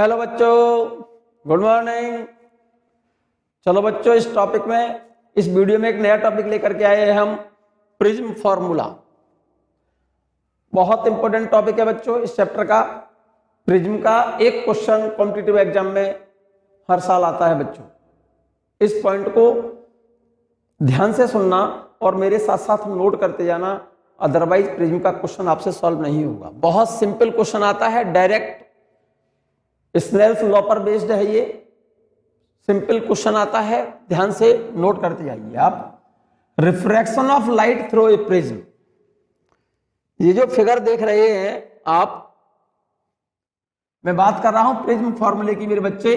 Hello बच्चों, good morning. चलो बच्चों, इस टॉपिक में, इस वीडियो में एक नया टॉपिक लेकर के आए हैं हम, प्रिज्म फॉर्मूला। बहुत इंपॉर्टेंट टॉपिक है बच्चों इस चैप्टर का। प्रिज्म का एक क्वेश्चन कॉम्पिटिटिव एग्जाम में हर साल आता है बच्चों। इस पॉइंट को ध्यान से सुनना और मेरे साथ साथ नोट करते जाना, अदरवाइज प्रिज्म का क्वेश्चन आपसे सॉल्व नहीं होगा। बहुत सिंपल क्वेश्चन आता है, डायरेक्ट स्नेल्स लॉ पर बेस्ड है। ये सिंपल क्वेश्चन आता है, ध्यान से नोट करते जाइए आप। Refraction of light through a prism, ये जो फिगर देख रहे हैं आप, मैं बात कर रहा हूं प्रिज्म फॉर्मूले की मेरे बच्चे।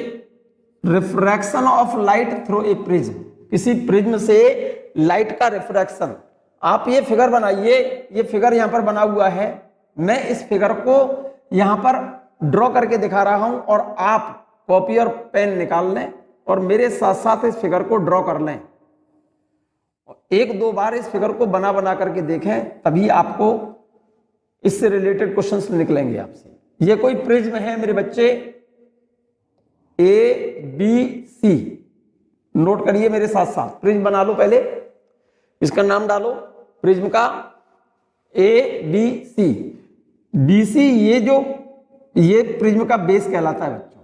Refraction of light through a prism, किसी प्रिज्म से लाइट का रिफ्रैक्शन। आप ये फिगर बनाइए, ये फिगर यहां पर बना हुआ है। मैं इस फिगर को यहां पर ड्रॉ करके दिखा रहा हूं और आप कॉपी और पेन निकाल लें और मेरे साथ साथ इस फिगर को ड्रॉ कर लें। एक दो बार इस फिगर को बना बना करके देखें, तभी आपको इससे रिलेटेड क्वेश्चंस निकलेंगे आपसे। ये कोई प्रिज्म है मेरे बच्चे, ए बी सी। नोट करिए मेरे साथ साथ, प्रिज्म बना लो। पहले इसका नाम डालो प्रिज्म का, A B C. B C ये प्रिज्म का बेस कहलाता है बच्चों।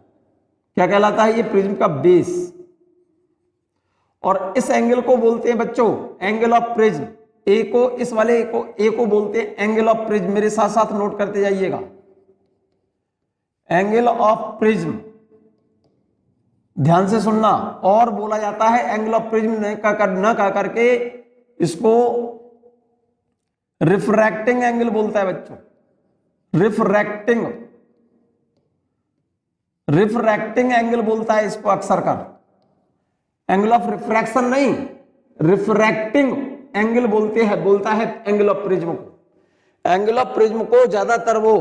क्या कहलाता है? ये प्रिज्म का बेस। और इस एंगल को बोलते हैं बच्चों एंगल ऑफ प्रिज्म। ए को, इस वाले ए को बोलते हैं एंगल ऑफ प्रिज्म। मेरे साथ साथ नोट करते जाइएगा, एंगल ऑफ प्रिज्म। ध्यान से सुनना। और बोला जाता है एंगल ऑफ प्रिज्म न कह करके इसको रिफ्रैक्टिंग एंगल बोलता है बच्चों। रिफ्रैक्टिंग एंगल बोलता है इसको अक्सर कर। एंगल ऑफ रिफ्रैक्शन नहीं, रिफ्रैक्टिंग एंगल बोलता है एंगल ऑफ प्रिज्म को। एंगल ऑफ प्रिज्म को ज्यादातर वो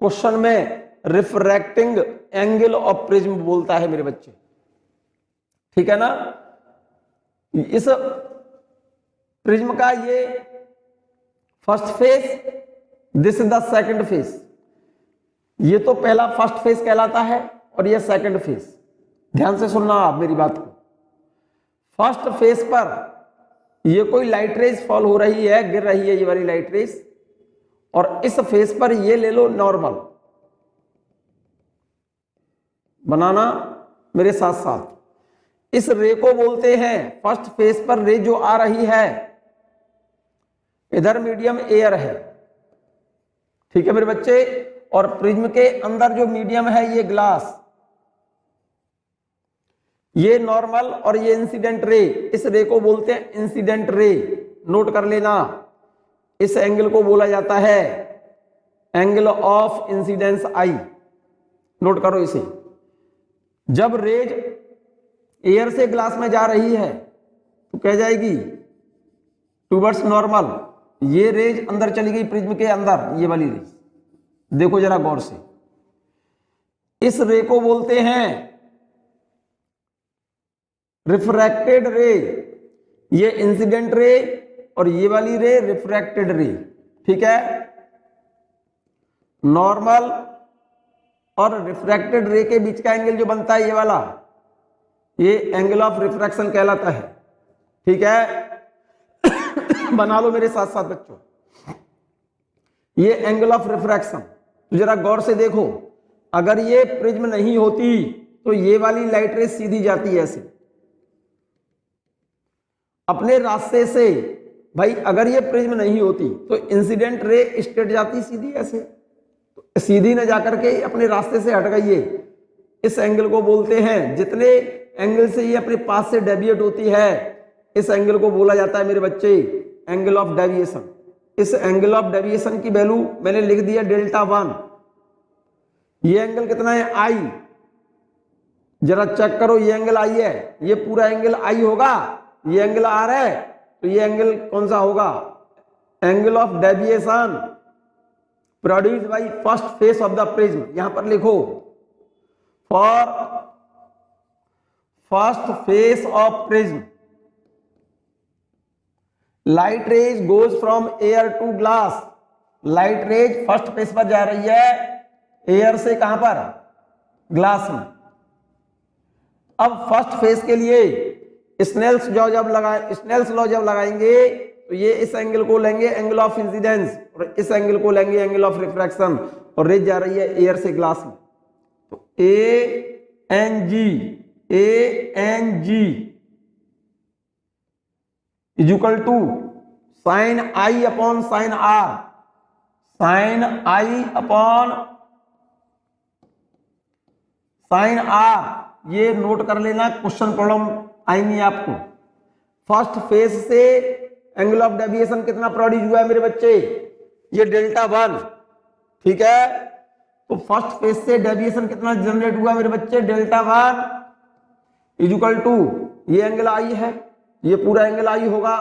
क्वेश्चन में रिफ्रैक्टिंग एंगल ऑफ प्रिज्म बोलता है मेरे बच्चे। ठीक है ना? इस प्रिज्म का ये first face, this is the second face. ये तो पहला फर्स्ट फेस कहलाता है और ये सेकंड फेस। ध्यान से सुनना आप मेरी बात को। फर्स्ट फेस पर ये कोई लाइट रेज फॉल हो रही है, गिर रही है ये वाली लाइट रेज, और इस फेस पर ये ले लो नॉर्मल। बनाना मेरे साथ साथ। इस रे को बोलते हैं, फर्स्ट फेस पर रे जो आ रही है, इधर मीडियम एयर है। ठीक है मेरे बच्चे? और प्रिज्म के अंदर जो मीडियम है ये ग्लास, ये नॉर्मल और ये इंसिडेंट रे। इस रे को बोलते हैं इंसिडेंट रे। नोट कर लेना, इस एंगल को बोला जाता है angle of incidence I. Note करो इसे। जब रेज एयर से ग्लास में जा रही है तो क्या जाएगी? Towards normal. ये रेज अंदर चली गई प्रिज्म के अंदर, ये वाली रेज। देखो जरा गौर से, इस रे को बोलते हैं रिफ्रैक्टेड रे। ये इंसिडेंट रे और ये वाली रे रिफ्रैक्टेड रे। ठीक है? नॉर्मल और रिफ्रैक्टेड रे के बीच का एंगल जो बनता है ये वाला, ये एंगल ऑफ रिफ्रैक्शन कहलाता है। ठीक है? बना लो मेरे साथ साथ बच्चों, ये एंगल ऑफ रिफ्रैक्शन। तो जरा गौर से देखो, अगर ये प्रिज्म नहीं होती तो ये वाली लाइट रे सीधी जाती है ऐसे अपने रास्ते से। भाई अगर ये प्रिज्म नहीं होती तो इंसिडेंट रे स्ट्रेट जाती सीधी ऐसे, तो सीधी न जाकर के अपने रास्ते से हट गई है। इस एंगल को बोलते हैं, जितने एंगल से ये अपने पास से डेविएट होती है, इस एंगल को बोला जाता है मेरे बच्चे एंगल ऑफ डेविएशन। इस एंगल ऑफ डेविएशन की वैल्यू मैंने लिख दिया डेल्टा 1। ये एंगल कितना है? आई। जरा चेक करो, ये एंगल आई है, ये पूरा एंगल आई होगा, ये एंगल आर है, तो ये एंगल कौन सा होगा? Angle of deviation produced by first face of the prism. यहां पर लिखो, for first face of prism light rays goes from air to glass. Light rays first face पर जा रही है एयर से, कहां पर? ग्लास में। अब फर्स्ट फेज के लिए स्नेल्स लॉ जब लगाएंगे तो ये इस एंगल को लेंगे एंगल ऑफ इंसिडेंस और इस एंगल को लेंगे एंगल ऑफ रिफ्रैक्शन, और रेज जा रही है एयर से ग्लास में। तो A N G equal to sine I upon sine R, sine I upon sine R. ये नोट कर लेना, क्वेश्चन प्रॉब्लम आएंगी आपको। फर्स्ट फेज से एंगल ऑफ डेविएशन कितना प्रोड्यूस हुआ है मेरे बच्चे? ये डेल्टा 1, ठीक है। तो फर्स्ट फेज से डेविएशन कितना जनरेट हुआ मेरे बच्चे? डेल्टा 1 इक्वल टू ये एंगल आई है, ये पूरा एंगल आई होगा,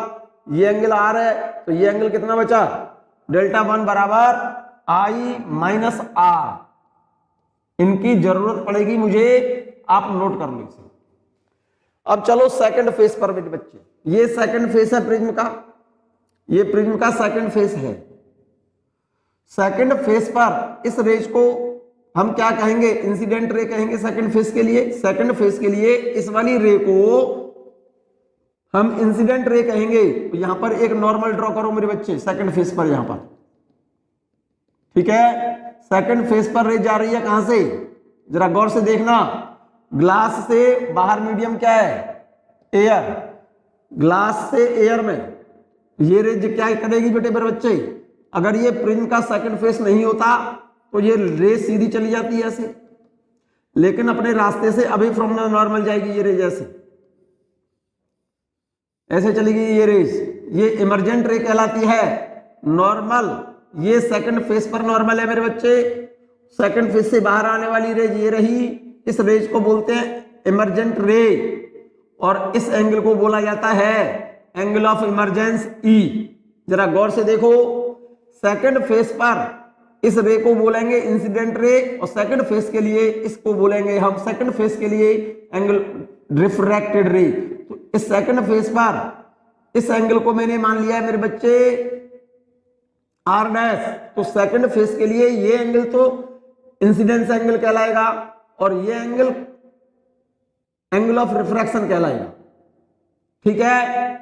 ये एंगल आर है, तो ये एंगल कितना बचा? डेल्टा 1 बराबर आई माइनस आर। इनकी जरूरत पड़ेगी मुझे, आप नोट कर लीजिए। अब चलो सेकंड फेज पर मेरे बच्चे, ये सेकंड फेज है प्रिज्म का, ये प्रिज्म का सेकंड फेज है। सेकंड फेज पर इस रेज को हम क्या कहेंगे? इंसिडेंट रे कहेंगे सेकंड फेज के लिए। सेकंड फेज के लिए इस वाली रे को हम इंसिडेंट रे कहेंगे। तो यहां पर एक नॉर्मल ड्रॉ करो मेरे बच्चे सेकंड फेज पर, यहां पर, ठीक है। सेकंड फेज पर रे जा रही है कहां से? जरा गौर से देखना, ग्लास से बाहर मीडियम क्या है? एयर। ग्लास से एयर में ये रेज क्या करेगी बेटे मेरे बच्चे? अगर ये प्रिज्म का सेकंड फेज नहीं होता तो ये रेज सीधी चली जाती है ऐसे, लेकिन अपने रास्ते से अभी फ्रॉम नॉर्मल जाएगी ये रेज, ऐसे चलेगी ये रेज। ये इमरजेंट रे कहलाती है। नॉर्मल, ये सेकंड फेज पर नॉर्मल है मेरे बच्चे। सेकंड फेज से बाहर आने वाली रेज ये रही, इस रेज को बोलते हैं इमरजेंट रे, और इस एंगल को बोला जाता है एंगल ऑफ इमरजेंस ई। जरा गौर से देखो, सेकंड फेज पर इस रे को बोलेंगे इंसिडेंट रे, और सेकंड फेज के लिए इसको बोलेंगे हम, सेकंड फेज के लिए एंगल रिफ्रैक्टेड रे। तो इस सेकंड फेज पर इस एंगल को मैंने मान लिया है मेरे बच्चे आर डैश। तो सेकंड फेज के लिए ये एंगल तो इंसिडेंस एंगल कहलाएगा, और ये एंगल एंगल ऑफ रिफ्रैक्शन कहलाएगा, ठीक है।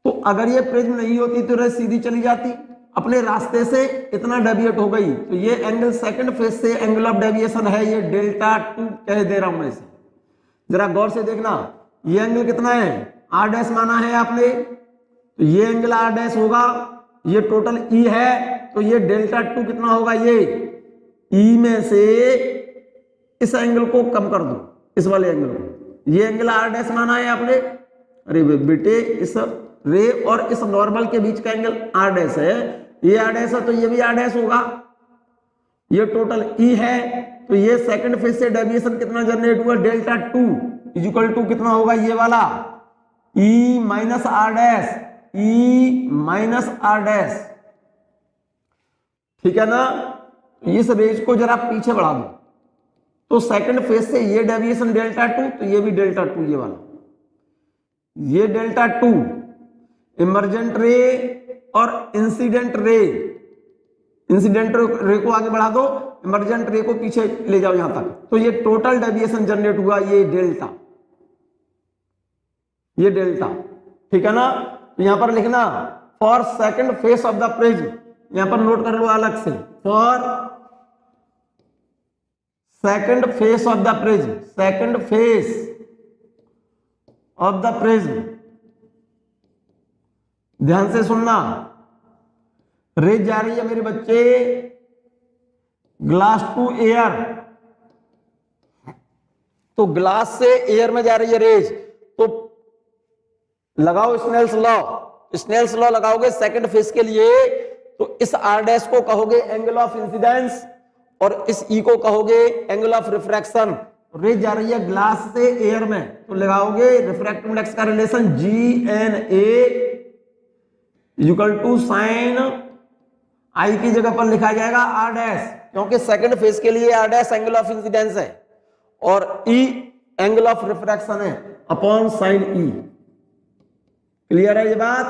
तो अगर ये प्रिज्म नहीं होती तो रेज सीधी चली जाती, अपने रास्ते से इतना डेविएट हो गई। तो ये एंगल सेकंड फेज से एंगल ऑफ डेविएशन है, ये डेल्टा 2 कह दे रहा हूं मैं इसे। जरा गौर से देखना, ये एंगल कितना है? आर डैश माना है आपने, तो ये एंगल आर डैश होगा, ये टोटल ई है, तो ये डेल्टा 2 कितना होगा? ये ई में से इस एंगल को कम कर दो, इस वाले एंगल को। ये एंगल आर डैश माना है आपने, अरे बेटे इस रे और इस नॉर्मल के बीच का एंगल आर डैश है, ये आर डैश है तो ये भी आर डैश होगा, ये टोटल ई है। तो ये सेकंड फेज से डेविएशन कितना जनरेट हुआ? डेल्टा 2 इक्वल टू कितना होगा? ये वाला E minus are dash, E minus are dash, ठीक है ना। इस रेज को जरा पीछे बढ़ा दो, तो सेकंड फेज से ये डेविएशन डेल्टा 2, तो ये भी डेल्टा 2, ये वाला, ये डेल्टा 2 इमरजेंट रे और इंसिडेंट रे। इंसिडेंट रे को आगे बढ़ा दो, इमरजेंट रे को पीछे ले जाओ यहां तक, तो ये टोटल डेविएशन जनरेट हुआ ये डेल्टा, ये डेल्टा, ठीक है ना। तो यहां पर लिखना for second phase of the prism, यहां पर नोट कर लो अलग से, for second phase of the prism, second phase of the prism. ध्यान से सुनना, रेज जा रही है मेरे बच्चे ग्लास टू एयर, तो ग्लास से एयर में जा रही है रेज, तो लगाओ स्नेल्स लॉ। स्नेल्स लॉ लगाओगे सेकंड फेज के लिए, तो इस आर डैश को कहोगे एंगल ऑफ इंसिडेंस और इस ई को कहोगे एंगल ऑफ रिफ्रैक्शन। रेज जा रही है ग्लास से एयर में, तो लगाओगे रिफ्रैक्टिव इंडेक्स का relation GNA equal to sine आई की जगह पर लिखा जाएगा आर डैश, क्योंकि सेकंड फेज के लिए R dash angle of incidence है और ई एंगल ऑफ रिफ्रैक्शन है अपॉन साइन ई। क्लियर है ये बात?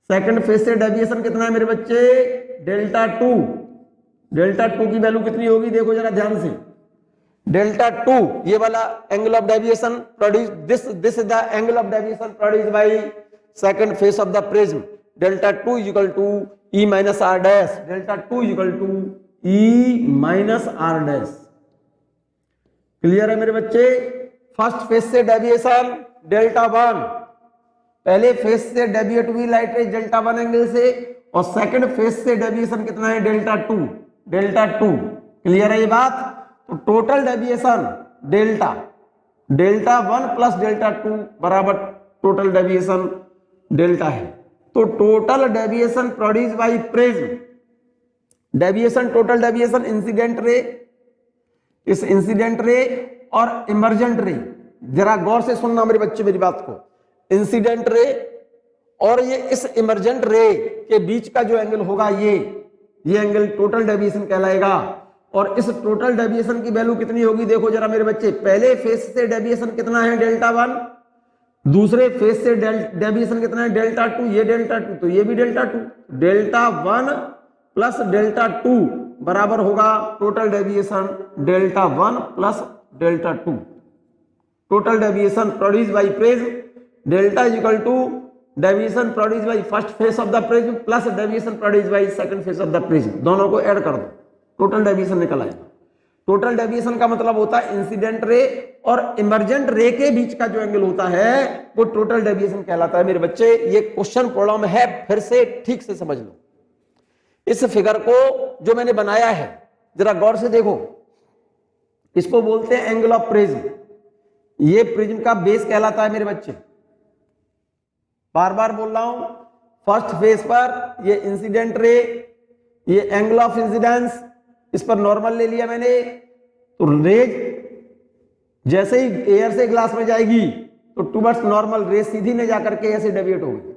सेकंड फेज से डेविएशन कितना है मेरे बच्चे? डेल्टा 2। डेल्टा 2 की वैल्यू कितनी होगी देखो जरा ध्यान से, डेल्टा 2 ये वाला angle of deviation produce this is the angle of deviation produce by second face of the prism delta 2 is equal to E minus are dash delta 2 is equal to E minus are dash. Clear है मेरे बच्चे? First phase से deviation delta 1, पहले phase से deviate हुई light rays delta 1 angle से और second phase से डेविएशन कितना है डेल्टा 2 डेल्टा 2। क्लियर है ये बात? तो total deviation delta 1 plus delta 2 बराबर टोटल डेविएशन डेल्टा है। तो total deviation produce by prism deviation total deviation incident ray, इस इंसिडेंट रे और इमर्जेंट रे, जरा गौर से सुनना मेरे बच्चे मेरी बात को, इंसिडेंट रे और ये इस इमर्जेंट रे के बीच का जो एंगल होगा ये एंगल टोटल डेविएशन कहलाएगा। और इस टोटल डेविएशन की वैल्यू कितनी होगी देखो जरा मेरे बच्चे, पहले फेज से डेविएशन कितना है डेल्टा 1, दूसरे फेज से डेविएशन कितना है डेल्टा 2, ये डेल्टा 2 तो ये भी डेल्टा 2, डेल्टा 1 प्लस डेल्टा 2 बराबर होगा total deviation delta 1 plus delta 2। Total deviation produce by prism delta is equal to deviation produce by first phase of the prism plus deviation produce by second phase of the prism, दोनों को add कर दो total deviation निकल आएगा। Total deviation का मतलब होता है इंसिडेंट रे और इमर्जेंट रे के बीच का जो एंगल होता है वो टोटल डेविएशन कहलाता है मेरे बच्चे। ये क्वेश्चन प्रॉब्लम है, फिर से ठीक से समझ लो। इस फिगर को जो मैंने बनाया है जरा गौर से देखो, इसको बोलते हैं एंगल ऑफ प्रिज्म। ये प्रिज्म का बेस कहलाता है मेरे बच्चे, बार बार बोल रहा हूं। फर्स्ट फेज पर ये इंसिडेंट रे, ये एंगल ऑफ इंसिडेंस, इस पर नॉर्मल ले लिया मैंने, तो रेज जैसे ही एयर से ग्लास में जाएगी तो टुवर्ड्स नॉर्मल रेज सीधी ने जाकर के ऐसे डेविएट होगी।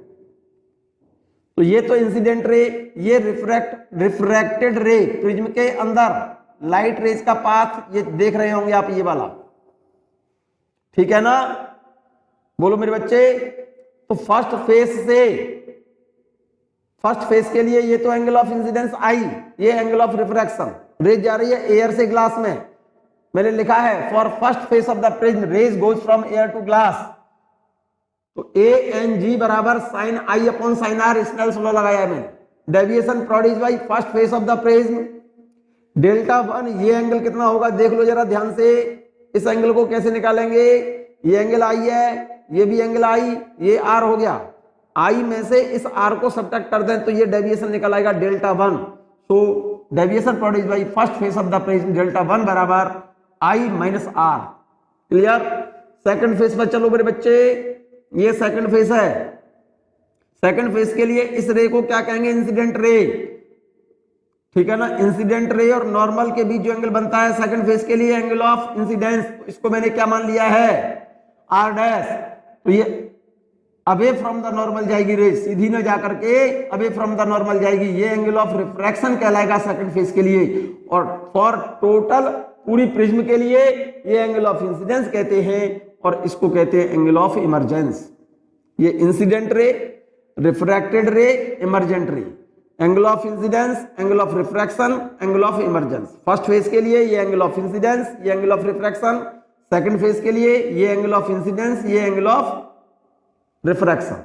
तो ये तो इंसिडेंट रे, ये रिफ्रैक्टेड रे, प्रिज्म के अंदर लाइट रेज का पाथ ये देख रहे होंगे आप, ये वाला, ठीक है ना? बोलो मेरे बच्चे। तो फर्स्ट फेज के लिए ये तो एंगल ऑफ इंसिडेंस आई, ये एंगल ऑफ रिफ्रैक्शन, रेज जा रही है एयर से ग्लास में, मैंने लिखा है for first phase of the prism rays goes from air to glass. तो ए एन जी बराबर साइन आई upon sine R, Snell's law लगाया मैंने। Deviation produce by first phase of the prism delta 1, ये angle कितना होगा देख लो जरा ध्यान से। इस एंगल को कैसे निकालेंगे? ये एंगल आई है, ये भी एंगल आई, ये आर हो गया, आई में से इस आर को सब्ट्रैक्ट कर दें तो ये डेविएशन निकल आएगा डेल्टा 1। तो deviation produce by first phase of the prism delta 1 बराबर I minus R. Clear? Second face पर चलो मेरे बच्चे, ये सेकंड फेज है। सेकंड फेज के लिए इस रे को क्या कहेंगे? इंसिडेंट रे, ठीक है ना? इंसिडेंट रे और नॉर्मल के बीच जो एंगल बनता है सेकंड फेज के लिए एंगल ऑफ इंसिडेंस, इसको मैंने क्या मान लिया है? R dash. तो ये अवे फ्रॉम द नॉर्मल जाएगी रेज, सीधी न जाकर के अवे फ्रॉम द नॉर्मल जाएगी, ये एंगल ऑफ रिफ्रैक्शन कहलाएगा सेकंड फेज के लिए। और फॉर टोटल पूरी प्रिज्म के लिए ये एंगल ऑफ इंसिडेंस कहते हैं और इसको कहते हैं एंगल ऑफ इमर्जेंस। ये इंसिडेंट रे, रिफ्रैक्टेड रे, इमर्जेंट रे, angle of incidence, angle of refraction, angle of emergence. First phase के लिए ये एंगल ऑफ इंसिडेंस, ये angle of refraction, second phase के लिए ये एंगल ऑफ इंसिडेंस, ये एंगल ऑफ रिफ्रैक्शन।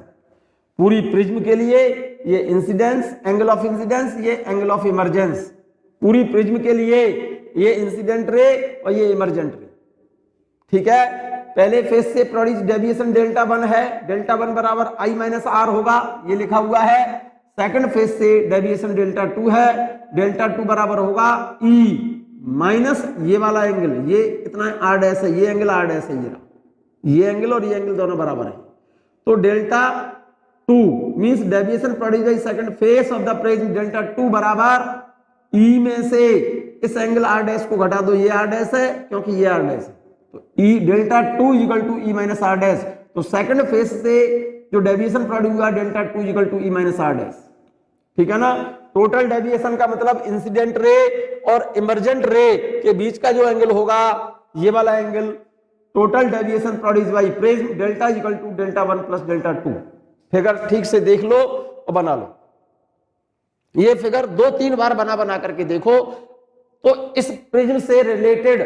पूरी प्रिज्म के लिए ये इंसिडेंस, एंगल ऑफ इंसिडेंस, ये एंगल ऑफ इमर्जेंस। पूरी प्रिज्म के लिए ये इंसिडेंट रे और ये इमर्जेंट रे, ठीक है? पहले फेज से प्रोड्यूस डेविएशन डेल्टा 1 है, डेल्टा 1 बराबर आई माइनस आर होगा, ये लिखा हुआ है। सेकंड फेज से डेविएशन डेल्टा 2 है, डेल्टा 2 बराबर होगा ई माइनस ये वाला एंगल, ये कितना है? आर डैश है, ये एंगल आर डैश है, ये एंगल और ये एंगल दोनों बराबर है। तो delta 2 means deviation produce by second phase of the prism delta 2 बराबर ई में से इस एंगल आर डैश को घटा दो, ये आर डैश है क्योंकि ये आर डैश है, तो E delta 2 equal to E minus are dash. तो सेकंड फेज से जो डेविएशन प्रोड्यूस हुआ delta 2 equal to E minus are dash, ठीक है ना? टोटल डेविएशन का मतलब इंसिडेंट रे और इमर्जेंट रे के बीच का जो एंगल होगा ये वाला angle total deviation produce by prism delta equal to delta 1 plus delta 2। Figure ठीक से देख लो और बना लो। ये फिगर 2-3 बार बना करके देखो तो इस प्रिज्म से रिलेटेड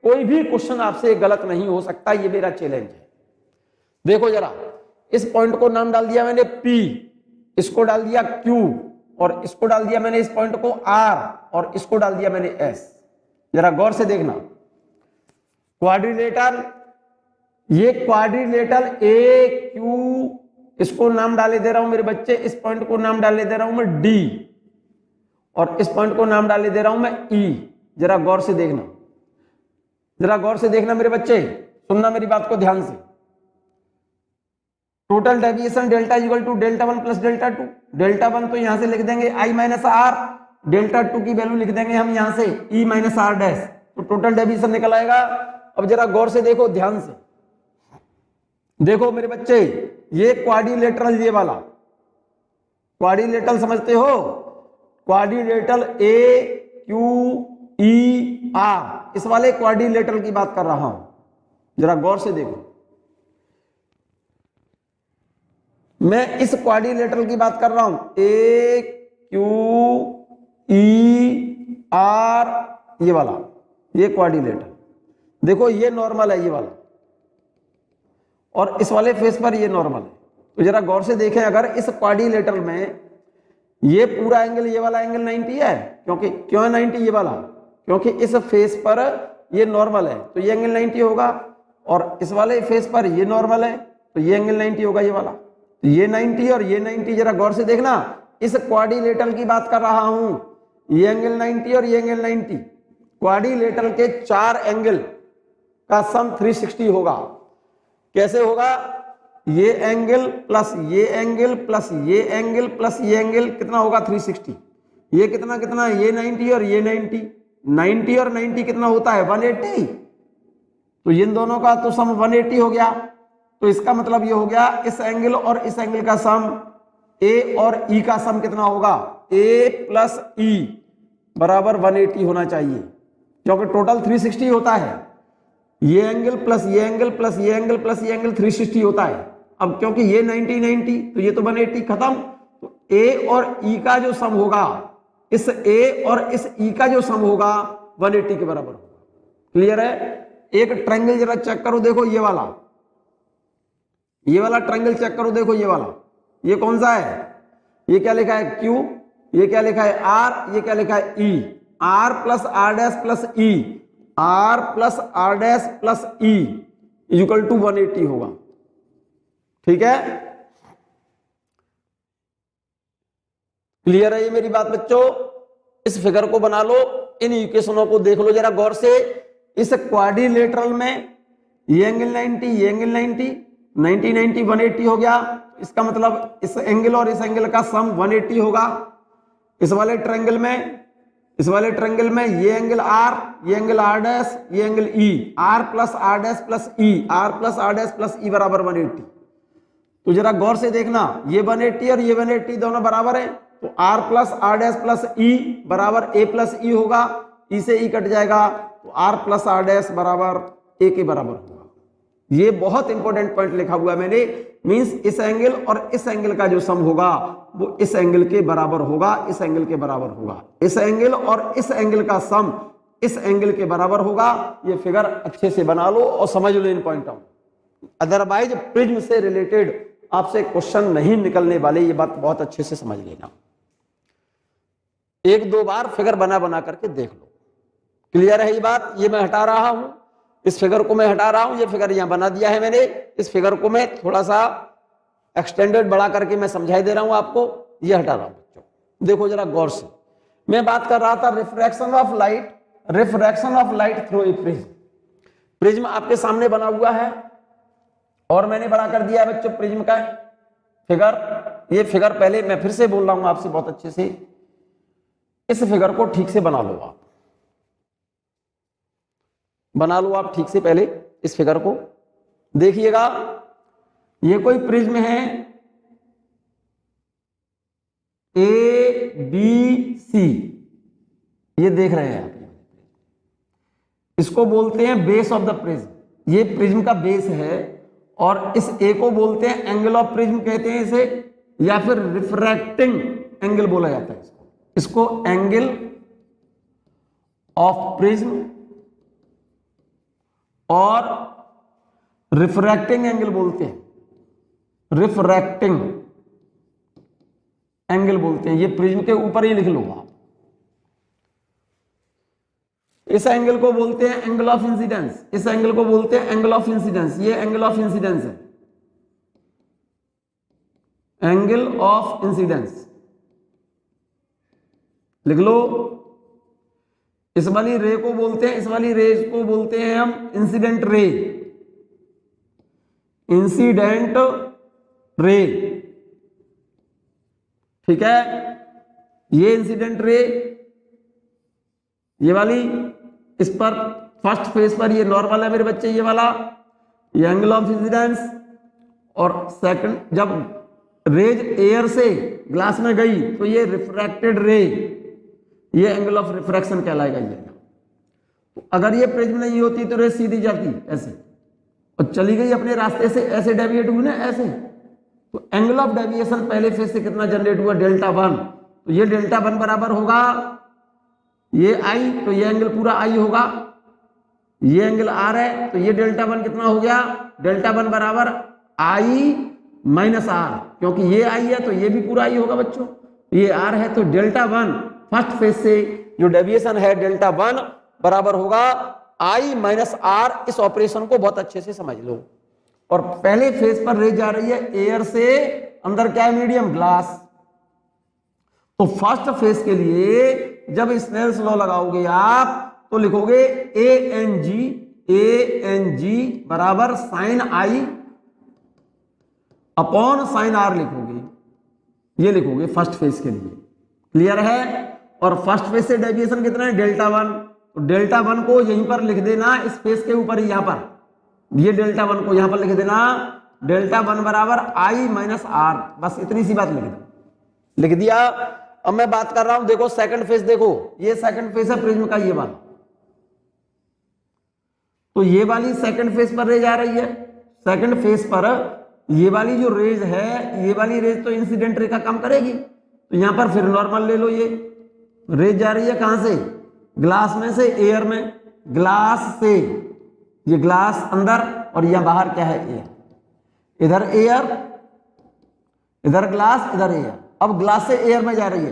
कोई भी क्वेश्चन आपसे गलत नहीं हो सकता, ये मेरा चैलेंज है। देखो जरा, इस पॉइंट को नाम डाल दिया मैंने P, इसको डाल दिया Q, और इसको डाल दिया मैंने इस पॉइंट को R, और इसको डाल दिया मैंने S। जरा गौर से देखना, क्वाड्रिलेटरल, ये क्वाड्रिलेटरल AQ, इसको नाम डाले दे रहा हूं मेरे बच्चे, इस पॉइंट को नाम डाले दे रहा हूं मैं D, और इस पॉइंट को नाम डाले दे रहा हूं मैं E। जरा गौर से देखना, जरा गौर से देखना मेरे बच्चे, सुनना मेरी बात को ध्यान से। Total deviation delta equal to delta 1 plus delta 2। Delta 1 तो यहां से लिख देंगे I माइनस R, डेल्टा 2 की वैल्यू लिख देंगे हम यहां से E माइनस R डैश, तो टोटल डेविएशन निकल आएगा। अब जरा गौर से देखो, ध्यान से देखो मेरे बच्चे, ये क्वाड्रिलेटरल, ये वाला क्वाड्रिलेटरल समझते हो, क्वाड्रिलेटरल AQER, इस वाले क्वाड्रिलेटरल की बात कर रहा हूं। जरा गौर से देखो, मैं इस क्वाड्रिलेटरल की बात कर रहा हूं, AQER, ये वाला, ये क्वाड्रिलेटरल। देखो ये नॉर्मल है ये वाला, और इस वाले फेस पर ये नॉर्मल है। तो जरा गौर से देखें, अगर इस क्वाड्रिलेटरल में ये पूरा एंगल, ये वाला एंगल 90 है, क्योंकि क्यों है 90 ये वाला, क्योंकि इस फेस पर ये नॉर्मल है, तो ये एंगल 90 होगा, और इस वाले फेस पर ये नॉर्मल है, तो ये एंगल 90 होगा ये वाला, तो ये 90 और ये 90। जरा गौर से देखना, इस क्वाड्रिलेटरल की बात कर रहा हूं, ये एंगल 90 और ये एंगल 90, क्वाड्रिलेटरल के 4 एंगल का सम 360 होगा। कैसे होगा? ये एंगल प्लस ये एंगल प्लस ये एंगल प्लस ये एंगल कितना होगा? 360। ये कितना कितना? ये 90 और ये 90, 90 और 90 कितना होता है? 180। तो इन दोनों का तो सम 180 हो गया। तो इसका मतलब ये हो गया इस एंगल और इस एंगल का सम, ए और ई का सम कितना होगा? ए प्लस ई बराबर 180 होना चाहिए, क्योंकि टोटल 360 होता है। ये एंगल प्लस ये एंगल प्लस ये एंगल प्लस ये एंगल 360 होता है। अब क्योंकि ये 90 90 तो ये तो 180 खत्म। तो ए और ई का जो सम होगा, इस ए और इस ई का जो सम होगा 180 के बराबर होगा। क्लियर है? एक ट्रायंगल जरा चेक करो, देखो ये वाला ट्रायंगल चेक करो, देखो ये वाला, ये कौन सा है? ये क्या लिखा है? Q। ये क्या लिखा है? R। ये क्या लिखा है? E। R plus R dash plus E, R plus R dash plus E equal to 180 होगा। ठीक है? क्लियर है ये मेरी बात बच्चों? इस फिगर को बना लो, इन इक्वेशनों को देख लो जरा गौर से। इस क्वाड्रिलेटरल में ये एंगल 90, ये एंगल 90, 90 90 180 हो गया। इसका मतलब इस एंगल और इस एंगल का सम 180 होगा। इस वाले ट्रायंगल में ये एंगल R, ये एंगल R डैश, ये angle E, R plus R dash plus E, R plus R dash plus E बराबर 180। तो जरा गौर से देखना, ये 180 और ये 180 दोनों बराबर है, तो R plus R dash plus E बराबर A प्लस E होगा। E से E कट जाएगा, तो R प्लस आर डैश बराबर A के बराबर होगा। ये बहुत इंपॉर्टेंट पॉइंट लिखा हुआ है मैंने, मींस इस एंगल और इस एंगल का जो सम होगा वो इस एंगल के बराबर होगा, इस एंगल के बराबर होगा। इस एंगल और इस एंगल का सम इस एंगल के बराबर होगा। ये फिगर अच्छे से बना लो और समझ लो इन पॉइंटों। अदरवाइज प्रिज्म से रिलेटेड आपसे क्वेश्चन नहीं निकलने वाले, ये बात बहुत अच्छे से समझ लेना। एक दो बार फिगर बना बना करके देख लो। क्लियर है ये बात? ये मैं हटा रहा हूं, इस फिगर को मैं हटा रहा हूं, ये फिगर यहां बना दिया है मैंने। इस फिगर को मैं थोड़ा सा एक्सटेंडेड बढ़ा करके मैं समझाई दे रहा हूं आपको, ये हटा रहा हूं बच्चों। देखो जरा गौर से, मैं बात कर रहा था refraction of light through a prism. Prism आपके सामने बना हुआ है और मैंने बना कर दिया है बच्चों प्रिज्म का फिगर। ये फिगर पहले मैं फिर से बोल रहा हूं आपसे बहुत अच्छे से, इस फिगर को ठीक से बना लो, आप बना लो आप ठीक से। पहले इस फिगर को देखिएगा, ये कोई प्रिज्म है ABC, ये देख रहे हैं आप, इसको बोलते हैं बेस ऑफ द प्रिज्म। ये प्रिज्म का बेस है और इस A को बोलते हैं एंगल ऑफ प्रिज्म कहते हैं इसे, या फिर रिफ्रैक्टिंग एंगल बोला जाता है इसको एंगल ऑफ प्रिज्म और रिफ्रैक्टिंग एंगल बोलते हैं, रिफ्रैक्टिंग एंगल बोलते हैं। ये प्रिज्म के ऊपर ही लिख लो आप। इस एंगल को बोलते हैं एंगल ऑफ इंसिडेंस, इस एंगल को बोलते हैं एंगल ऑफ इंसिडेंस। ये एंगल ऑफ इंसिडेंस है, एंगल ऑफ इंसिडेंस लिख लो। इस वाली रे को बोलते हैं, इस वाली रेज को बोलते हैं हम इंसिडेंट रे, इंसिडेंट रे, ठीक है। ये इंसिडेंट रे, ये वाली, इस पर फर्स्ट फेज पर ये नॉर्मल है मेरे बच्चे, ये वाला, ये एंगल ऑफ इंसिडेंस। और सेकंड, जब रेज एयर से ग्लास में गई तो ये रिफ्रैक्टेड रे, ये एंगल ऑफ रिफ्रैक्शन कहलाएगा ये। तो अगर ये प्रिज्म नहीं होती तो रे सीधी जाती ऐसे और चली गई अपने रास्ते से, ऐसे डेविएट हुई ना ऐसे, तो एंगल ऑफ डेविएशन पहले फेज से कितना जनरेट हुआ, डेल्टा 1। तो ये डेल्टा 1 बराबर होगा ये आई, तो ये एंगल पूरा आई होगा, ये एंगल आर है, तो ये डेल्टा 1 कितना हो गया, डेल्टा 1 बराबर आई माइनस आर, क्योंकि ये आई है तो ये भी पूरा आई होगा बच्चों, ये आर है। तो डेल्टा 1 फर्स्ट फेज से जो डेविएशन है डेल्टा 1 बराबर होगा आई माइनस आर। इस ऑपरेशन को बहुत अच्छे से समझ लो। और पहले फेज पर रेज जा रही है एयर से, अंदर क्या है मीडियम, ग्लास। तो फर्स्ट फेज के लिए जब स्नेल्स लॉ लगाओगे आप तो लिखोगे ए एन जी बराबर साइन आई अपॉन साइन आर लिखोगे, ये लिखोगे फर्स्ट फेज के लिए। क्लियर है। और फर्स्ट फेज से डेविएशन कितना है, डेल्टा 1। तो डेल्टा 1 को यहीं पर लिख देना, इस फेज के ऊपर ही, यहां पर ये डेल्टा 1 को यहां पर लिख देना, डेल्टा 1 बराबर आई माइनस आर। बस इतनी सी बात लिख दिया। अब मैं बात कर रहा हूं, देखो सेकंड फेज, देखो ये सेकंड फेज है प्रिज्म का, ये वाला। तो ये वाली सेकंड फेज पर रेज आ रही है। सेकंड फेज पर ये वाली जो रेज है, ये वाली रेज तो इंसिडेंट रे का काम करेगी। तो यहां पर फिर नॉर्मल ले लो, ये रेज जा रही है कहां से, ग्लास में से एयर में, ग्लास से, ये ग्लास अंदर और यहां बाहर क्या है, एयर। इधर एयर, इधर ग्लास, इधर एयर। अब ग्लास से एयर में जा रही है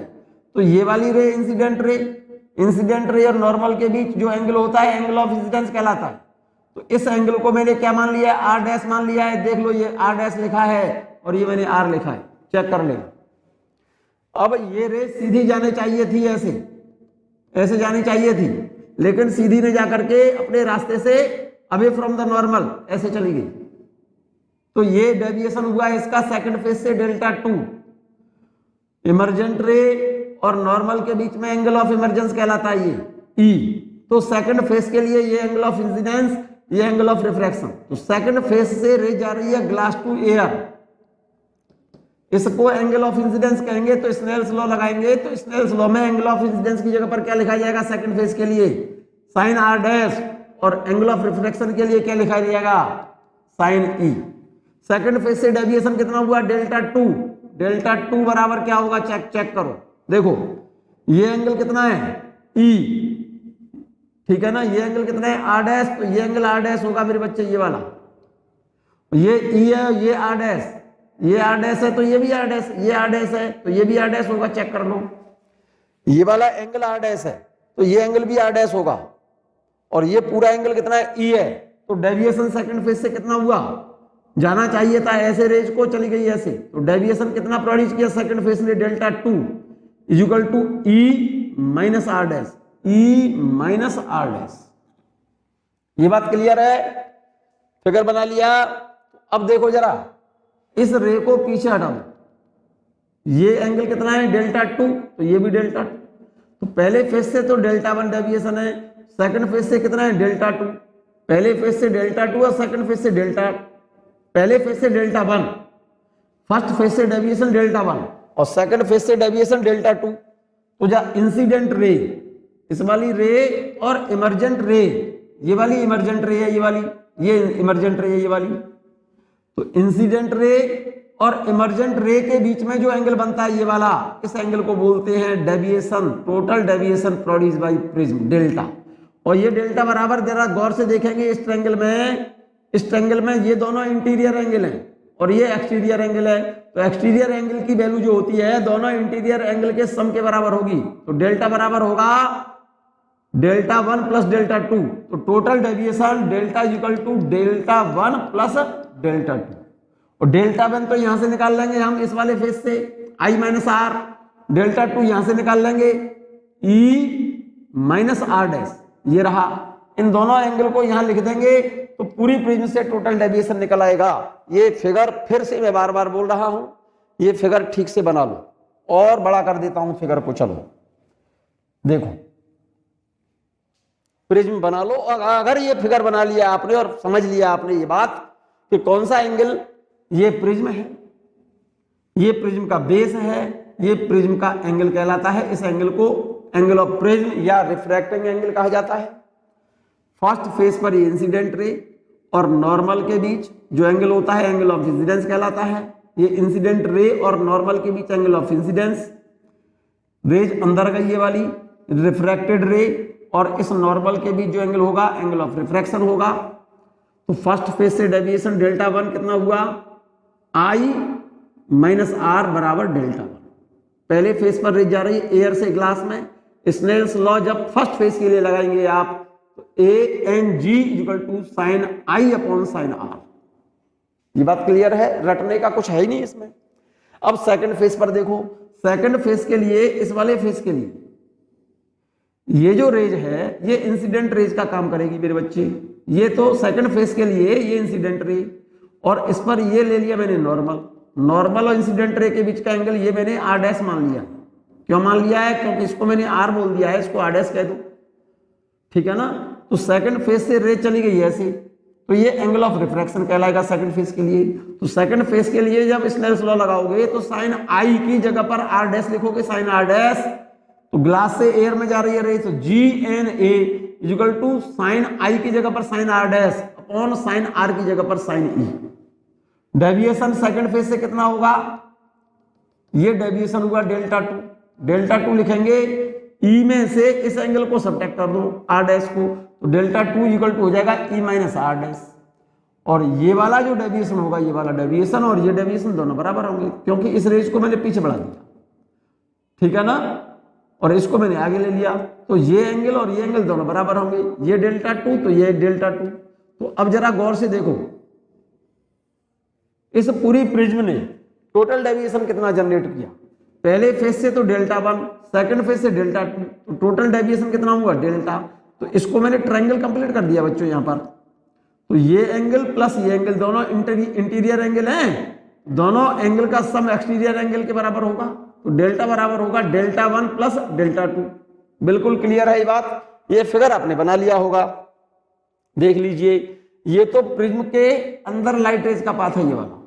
तो ये वाली ray incident ray, incident ray और नॉर्मल के बीच जो एंगल होता है एंगल ऑफ इंसिडेंस कहलाता है। तो इस एंगल को मैंने क्या मान लिया है, आर डैश मान लिया है। देख लो ये आर डैश लिखा है और ये मैंने आर लिखा है, चेक कर लेना। अब ये रे सीधी जाने चाहिए थी, ऐसे ऐसे जानी चाहिए थी, लेकिन सीधी ने जाकर के अपने रास्ते से अवे फ्रॉम द नॉर्मल ऐसे चली गई। तो ये डेविएशन हुआ इसका सेकंड फेज से डेल्टा 2। इमर्जेंट रे और नॉर्मल के बीच में एंगल ऑफ इमर्जेंस कहलाता है ये ई। तो सेकंड फेज के लिए ये एंगल ऑफ इंसिडेंस, ये एंगल ऑफ रिफ्रैक्शन। तो सेकंड फेज से रे जा रही है ग्लास टू एयर, इसको एंगल ऑफ इंसिडेंस कहेंगे। तो स्नेल्स लॉ लगाएंगे, तो स्नेल्स लॉ में एंगल ऑफ इंसिडेंस की जगह पर क्या लिखा जाएगा, सेकंड फेज के लिए साइन आर डैश, और एंगल ऑफ रिफ्रैक्शन के लिए क्या लिखा जाएगा, साइन ई। सेकंड फेज से डेविएशन कितना हुआ, डेल्टा 2। डेल्टा 2 बराबर क्या होगा, चेक करो। देखो ये एंगल कितना है, ई, ठीक है ना। ये एंगल कितना है, आर डैश। तो ये एंगल आर डैश होगा मेरे बच्चे, ये वाला। ये ई है, ये आर डैश, ये आर डैश है, तो ये भी आर डैश, ये आर डैश है तो ये भी आर डैश होगा, चेक कर लो। ये वाला एंगल आर डैश है तो ये एंगल भी आर डैश होगा। और ये पूरा एंगल कितना है, ई है। तो डेविएशन सेकंड फेज से कितना हुआ, जाना चाहिए था ऐसे रेज को, चली गई ऐसे। तो डेविएशन कितना प्रोड्यूस किया सेकंड फेज ने, delta 2 equal to E minus are dash, E minus are dash. ये बात क्लियर है, फिगर बना लिया। अब देखो जरा इस रे को पीछे हटाओ, ये एंगल कितना है, डेल्टा 2, तो ये भी डेल्टा 2। तो पहले फेज से तो डेल्टा 1 डेविएशन है, सेकंड फेज से कितना है, डेल्टा 2। पहले फेज से डेल्टा 2 और सेकंड फेज से डेल्टा, पहले फेज से डेल्टा 1, फर्स्ट फेज से डेविएशन डेल्टा 1 और सेकंड फेज से डेविएशन डेल्टा 2। तो जा इंसिडेंट रे, इस वाली रे और इमर्जेंट रे, ये वाली इमर्जेंट रे है, ये वाली, ये इमर्जेंट रे है, ये वाली। तो इंसिडेंट रे और इमर्जेंट रे के बीच में जो एंगल बनता है ये वाला, इस एंगल को बोलते हैं deviation, total deviation produce by prism, delta. और ये डेल्टा बराबर, जरा गौर से देखेंगे इस ट्रायंगल में ये दोनों इंटीरियर एंगल हैं और ये एक्सटीरियर एंगल है। तो एक्सटीरियर एंगल की वैल्यू जो होती है दोनों इंटीरियर एंगल के सम के बराबर होगी। तो डेल्टा बराबर होगा डेल्टा 1 प्लस डेल्टा 2। तो total deviation delta equal to delta 1 plus delta 2। और डेल्टा 1 तो यहां से निकाल लेंगे हम इस वाले फेस से आई माइनस आर, डेल्टा 2 यहां से निकाल लेंगे ई माइनस आर डैश, ये रहा। इन दोनों एंगल को यहां लिख देंगे तो पूरी प्रिज्म से टोटल डेविएशन निकल आएगा। ये फिगर फिर से मैं बार बार बोल रहा हूं, ये फिगर ठीक से बना लो और बड़ा कर देता हूं फिगर को। चलो देखो, प्रिज्म बना लो। अगर ये फिगर बना लिया आपने और समझ लिया आपने ये बात कि कौन सा एंगल ये प्रिज्म है, ये प्रिज्म का बेस है, ये प्रिज्म का एंगल कहलाता है। इस एंगल को एंगल ऑफ प्रिज्म या रिफ्रैक्टिंग एंगल कहा जाता है। फर्स्ट फेस पर ये इंसिडेंट रे और नॉर्मल के बीच जो एंगल होता है एंगल ऑफ इंसिडेंस कहलाता है। ये इंसिडेंट रे और नॉर्मल के बीच एंगल ऑफ इंसिडेंस, रेज अंदर गई ये वाली रिफ्रैक्टेड रे और इस नॉर्मल के बीच जो एंगल होगा एंगल ऑफ रिफ्रैक्शन होगा। तो फर्स्ट फेस से डेविएशन डेल्टा 1 कितना हुआ, आई माइनस आर बराबर डेल्टा 1। पहले फेस पर रेज जा रही है एयर से ग्लास में। स्नेल्स लॉ जब फर्स्ट फेस के लिए लगाएंगे आप तो A N G equal to sine I upon sine R. ये बात क्लियर है, रटने का कुछ है ही नहीं इसमें। अब सेकंड फेस पर देखो, सेकंड फेस के लिए इस वाले फेस के लिए ये जो रेज है ये इंसिडेंट रेज का काम करेगी मेरे बच्चे। ये तो सेकंड फेस के लिए ये इंसिडेंट रे और इस पर ये ले लिया मैंने नॉर्मल और इंसिडेंट रे के बीच का एंगल ये मैंने आर डैश मान लिया। क्यों मान लिया है, क्योंकि इसको मैंने आर बोल दिया है, इसको आर डैश कह दो, ठीक है ना। तो सेकंड फेस से रे चली गई ऐसे, तो ये एंगल ऑफ रिफ्रैक्शन कहलाएगा सेकंड फेस के लिए। तो सेकंड फेस के लिए जब स्नेल्स लॉ लगाओगे तो साइन आई की जगह पर आर डैश लिखोगे, साइन आर डैश। तो ग्लास से एयर में जा रही है रे, तो g n a equal to sine आई की जगह पर sine r dash upon sine r की जगह पर sine e. Deviation second face से कितना होगा, ये डेविएशन हुआ डेल्टा 2। डेल्टा 2 लिखेंगे, ई में से इस एंगल को सब्ट्रैक्ट कर दो आर डैश को, तो डेल्टा 2 इक्वल टू हो जाएगा ई माइनस आर डैश। और ये वाला जो डेविएशन होगा, ये वाला डेविएशन और ये डेविएशन दोनों बराबर होंगे क्योंकि इस रेज को मैंने पीछे बढ़ा दिया, ठीक है ना, और इसको मैंने आगे ले लिया। तो ये एंगल और ये एंगल दोनों बराबर होंगे, ये डेल्टा 2 तो ये डेल्टा 2। तो अब जरा गौर से देखो, इस पूरी प्रिज्म ने टोटल डेविएशन कितना जनरेट किया। पहले फेस से तो डेल्टा 1, सेकंड फेस से डेल्टा 2, तो टोटल डेविएशन कितना हुआ डेल्टा। तो इसको मैंने ट्रायंगल कंप्लीट कर दिया बच्चों यहां पर। तो ये एंगल प्लस ये एंगल दोनों इंटीरियर एंगल हैं, दोनों एंगल का सम एक्सटीरियर एंगल के बराबर होगा। तो डेल्टा बराबर होगा डेल्टा 1 प्लस डेल्टा 2। बिल्कुल क्लियर है ये बात। ये फिगर आपने बना लिया होगा, देख लीजिए। ये तो प्रिज्म के अंदर लाइट रेज का पाथ है, ये वाला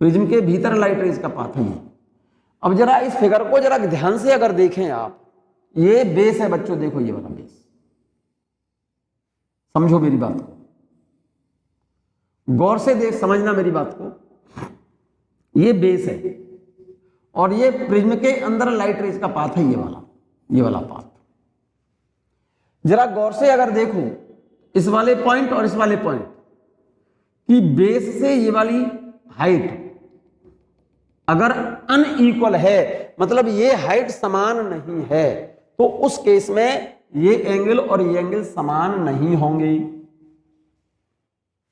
प्रिज्म के भीतर लाइट रेज का पाथ है ये। अब जरा इस फिगर को जरा ध्यान से अगर देखें आप, ये बेस है बच्चों, देखो ये वाला बेस, समझो मेरी बात को, गौर से देख समझना मेरी बात को। ये बेस है और ये प्रिज्म के अंदर लाइट रेज का पाथ है, ये वाला पाथ। जरा गौर से अगर देखो इस वाले पॉइंट और इस वाले पॉइंट की बेस से ये वाली हाइट अगर अनइक्वल है, मतलब ये हाइट समान नहीं है, तो उस केस में ये एंगल और ये एंगल समान नहीं होंगे।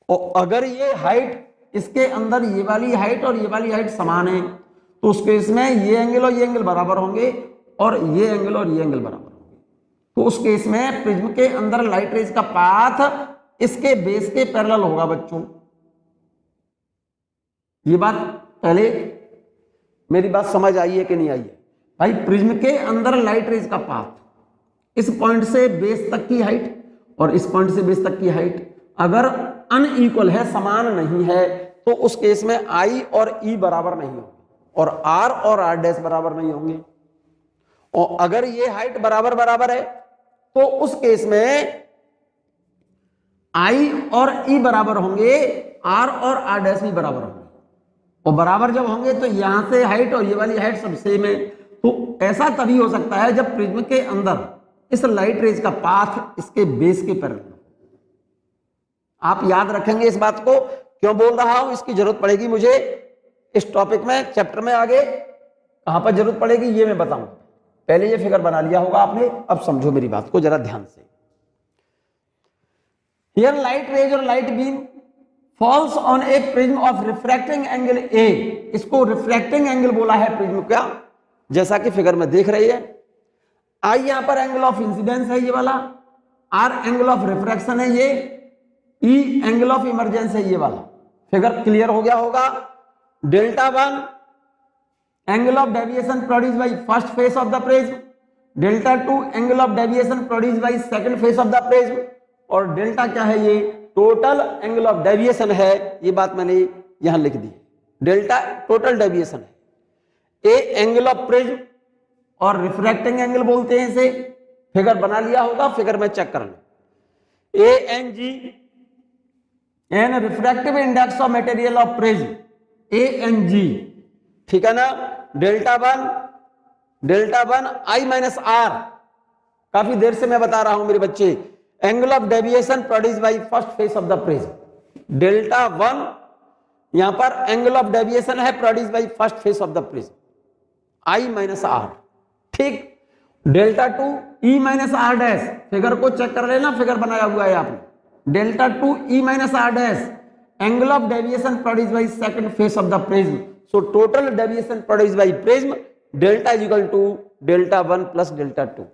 और अगर ये हाइट इसके अंदर ये वाली हाइट और ये वाली हाइट समान है, तो उस केस में ये एंगल और ये एंगल बराबर होंगे और ये एंगल और ये एंगल बराबर होंगे। तो उस केस में प्रिज्म के अंदर लाइट रेज का पाथ इसके बेस के पैरेलल होगा बच्चों। ये बात पहले मेरी बात समझ आई है कि नहीं आई है भाई। प्रिज्म के अंदर लाइट रेज का पाथ इस पॉइंट से बेस तक की हाइट और इस पॉइंट से बेस तक की हाइट अगर अनइक्वल है, समान नहीं है, तो उस केस में आई और ई बराबर नहीं होंगे और आर और आर डैश बराबर नहीं होंगे। और अगर ये हाइट बराबर बराबर है तो उस केस में आई और ई बराबर होंगे, आर और आर डैश भी बराबर होंगे। और बराबर जब होंगे तो यहां से हाइट और ये वाली हाइट सब सेम है। तो ऐसा तभी हो सकता है जब प्रिज्म के अंदर इस लाइट रेज का पाथ इसके बेस के पैरेलल। आप याद रखेंगे इस बात को, क्यों बोल रहा हूं, इसकी जरूरत पड़ेगी मुझे इस टॉपिक में, चैप्टर में आगे कहां पर जरूरत पड़ेगी ये मैं बताऊं। पहले ये फिगर बना लिया होगा आपने, अब समझो मेरी बात को जरा ध्यान से। हियर लाइट रेज और light beam falls on A prism of refracting angle A. इसको रिफ्रैक्टिंग एंगल बोला है प्रिज्म का, जैसा कि फिगर में देख रही है। आई यहां पर एंगल ऑफ इंसिडेंस है ये वाला, आर एंगल ऑफ रिफ्रैक्शन है ये, ई एंगल ऑफ इमर्जेंस है ये वाला। फिगर क्लियर हो गया होगा। Delta 1 angle of deviation produce by first face of the prism, delta 2 angle of deviation produce by second face of the prism, और delta क्या है ये टोटल एंगल ऑफ डेविएशन है। ये बात मैंने यहां लिख दी, डेल्टा टोटल डेविएशन है। ए एंगल ऑफ प्रिज्म और रिफ्रैक्टिंग एंगल बोलते हैं इसे। फिगर बना लिया होगा, फिगर में चेक कर लो। A N g n refractive index of material of prism, a N g, ठीक है ना। Delta one i minus r, काफी देर से मैं बता रहा हूं मेरे बच्चे, angle of deviation produce by first face of the prism. Delta 1 यहां पर एंगल ऑफ डेविएशन है produce by first face of the prism, i minus r, ठीक। Delta 2 E minus are dash, figure को चेक कर लेना, figure बनाया हुआ है आपने। Delta 2 E minus are dash angle of deviation produce by second face of the prism. So total deviation produce by prism delta is equal to delta 1 plus delta 2।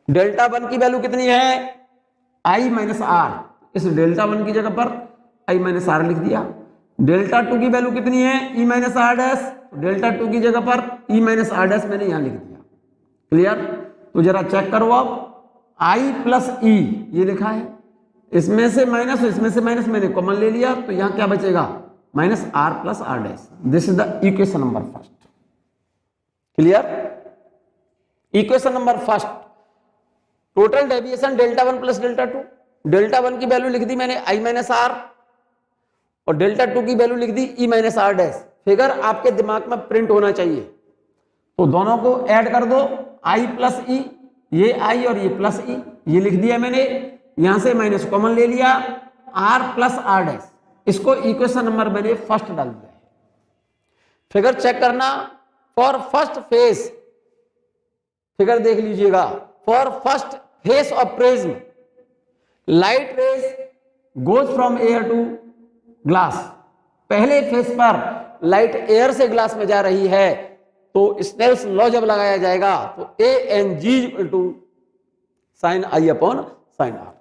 Delta 1 की value कितनी है, I minus R, इस delta 1 की जगह पर आई minus are लिख दिया। Delta 2 की वैल्यू कितनी है, ई माइनस आर डैश, डेल्टा 2 की जगह पर ई माइनस आर डैश मैंने यहां लिख दिया। क्लियर। तो जरा चेक करो अब, आई प्लस ई ये लिखा है, इसमें से माइनस इसमें से माइनस मैंने कॉमन ले लिया, तो यहां क्या बचेगा, minus R plus R dash. This is the equation number first. Clear. Equation number first, total deviation delta 1 plus delta 2। Delta 1 की वैल्यू लिख दी मैंने आई माइनस आर, और डेल्टा 2 की वैल्यू लिख दी E minus are dash. Figure आपके दिमाग में प्रिंट होना चाहिए, तो दोनों को ऐड कर दो, आई प्लस ई, ये आई और ये प्लस ई, ये लिख दिया मैंने, यहां से माइनस कॉमन ले लिया, आर प्लस आर डैश। इसको इक्वेशन नंबर मैंने फर्स्ट डाल दिया है। फिगर चेक करना, फॉर फर्स्ट फेस, फिगर देख लीजिएगा, for first face of prism light rays goes from air to glass. पहले फेस पर लाइट एयर से ग्लास में जा रही है, तो स्नेल्स लॉ जब लगाया जाएगा तो A N G equal to sine I upon sine r.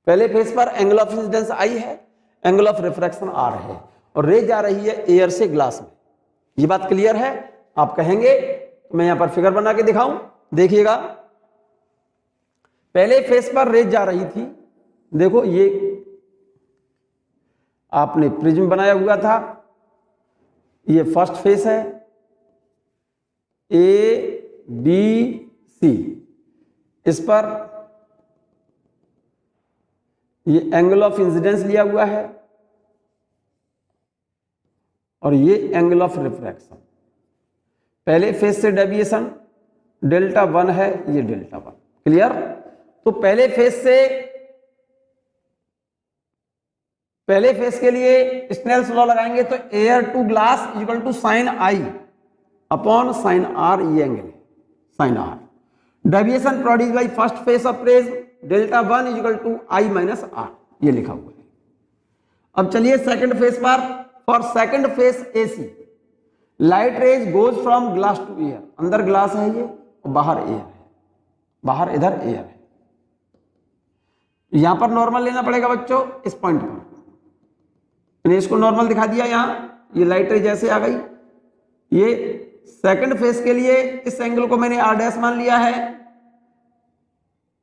पहले फेस पर एंगल ऑफ इंसिडेंस आई है, एंगल ऑफ रिफ्रैक्शन आर है, और रे जा रही है एयर से ग्लास में। ये बात क्लियर है। आप कहेंगे तो मैं यहां पर फिगर बना के दिखाऊं, देखिएगा। पहले फेस पर रेज जा रही थी, देखो ये आपने प्रिज्म बनाया हुआ था, ये फर्स्ट फेस है, ए बी सी, इस पर ये एंगल ऑफ इंसिडेंस लिया हुआ है, और ये एंगल ऑफ रिफ्रैक्शन। पहले फेस से डेविएशन डेल्टा 1 है, ये डेल्टा 1। क्लियर। तो पहले फेस के लिए स्नेल्स लॉ लगाएंगे, तो air to glass equal to sine I upon sine R, ये एंगल है sine R. Deviation produce by first face of prism delta 1 equal to I minus R, ये लिखा हुआ है। अब चलिए सेकंड फेस पर, for second face AC light rays goes from glass to air. अंदर ग्लास है ये, और बाहर एयर है, बाहर इधर एयर है। यहां पर नॉर्मल लेना पड़ेगा बच्चों, इस पॉइंट पर मैंने इसको नॉर्मल दिखा दिया। यहां ये लाइट रेज ऐसे आ गई, ये सेकंड फेस के लिए इस एंगल को मैंने आर डैश मान लिया है,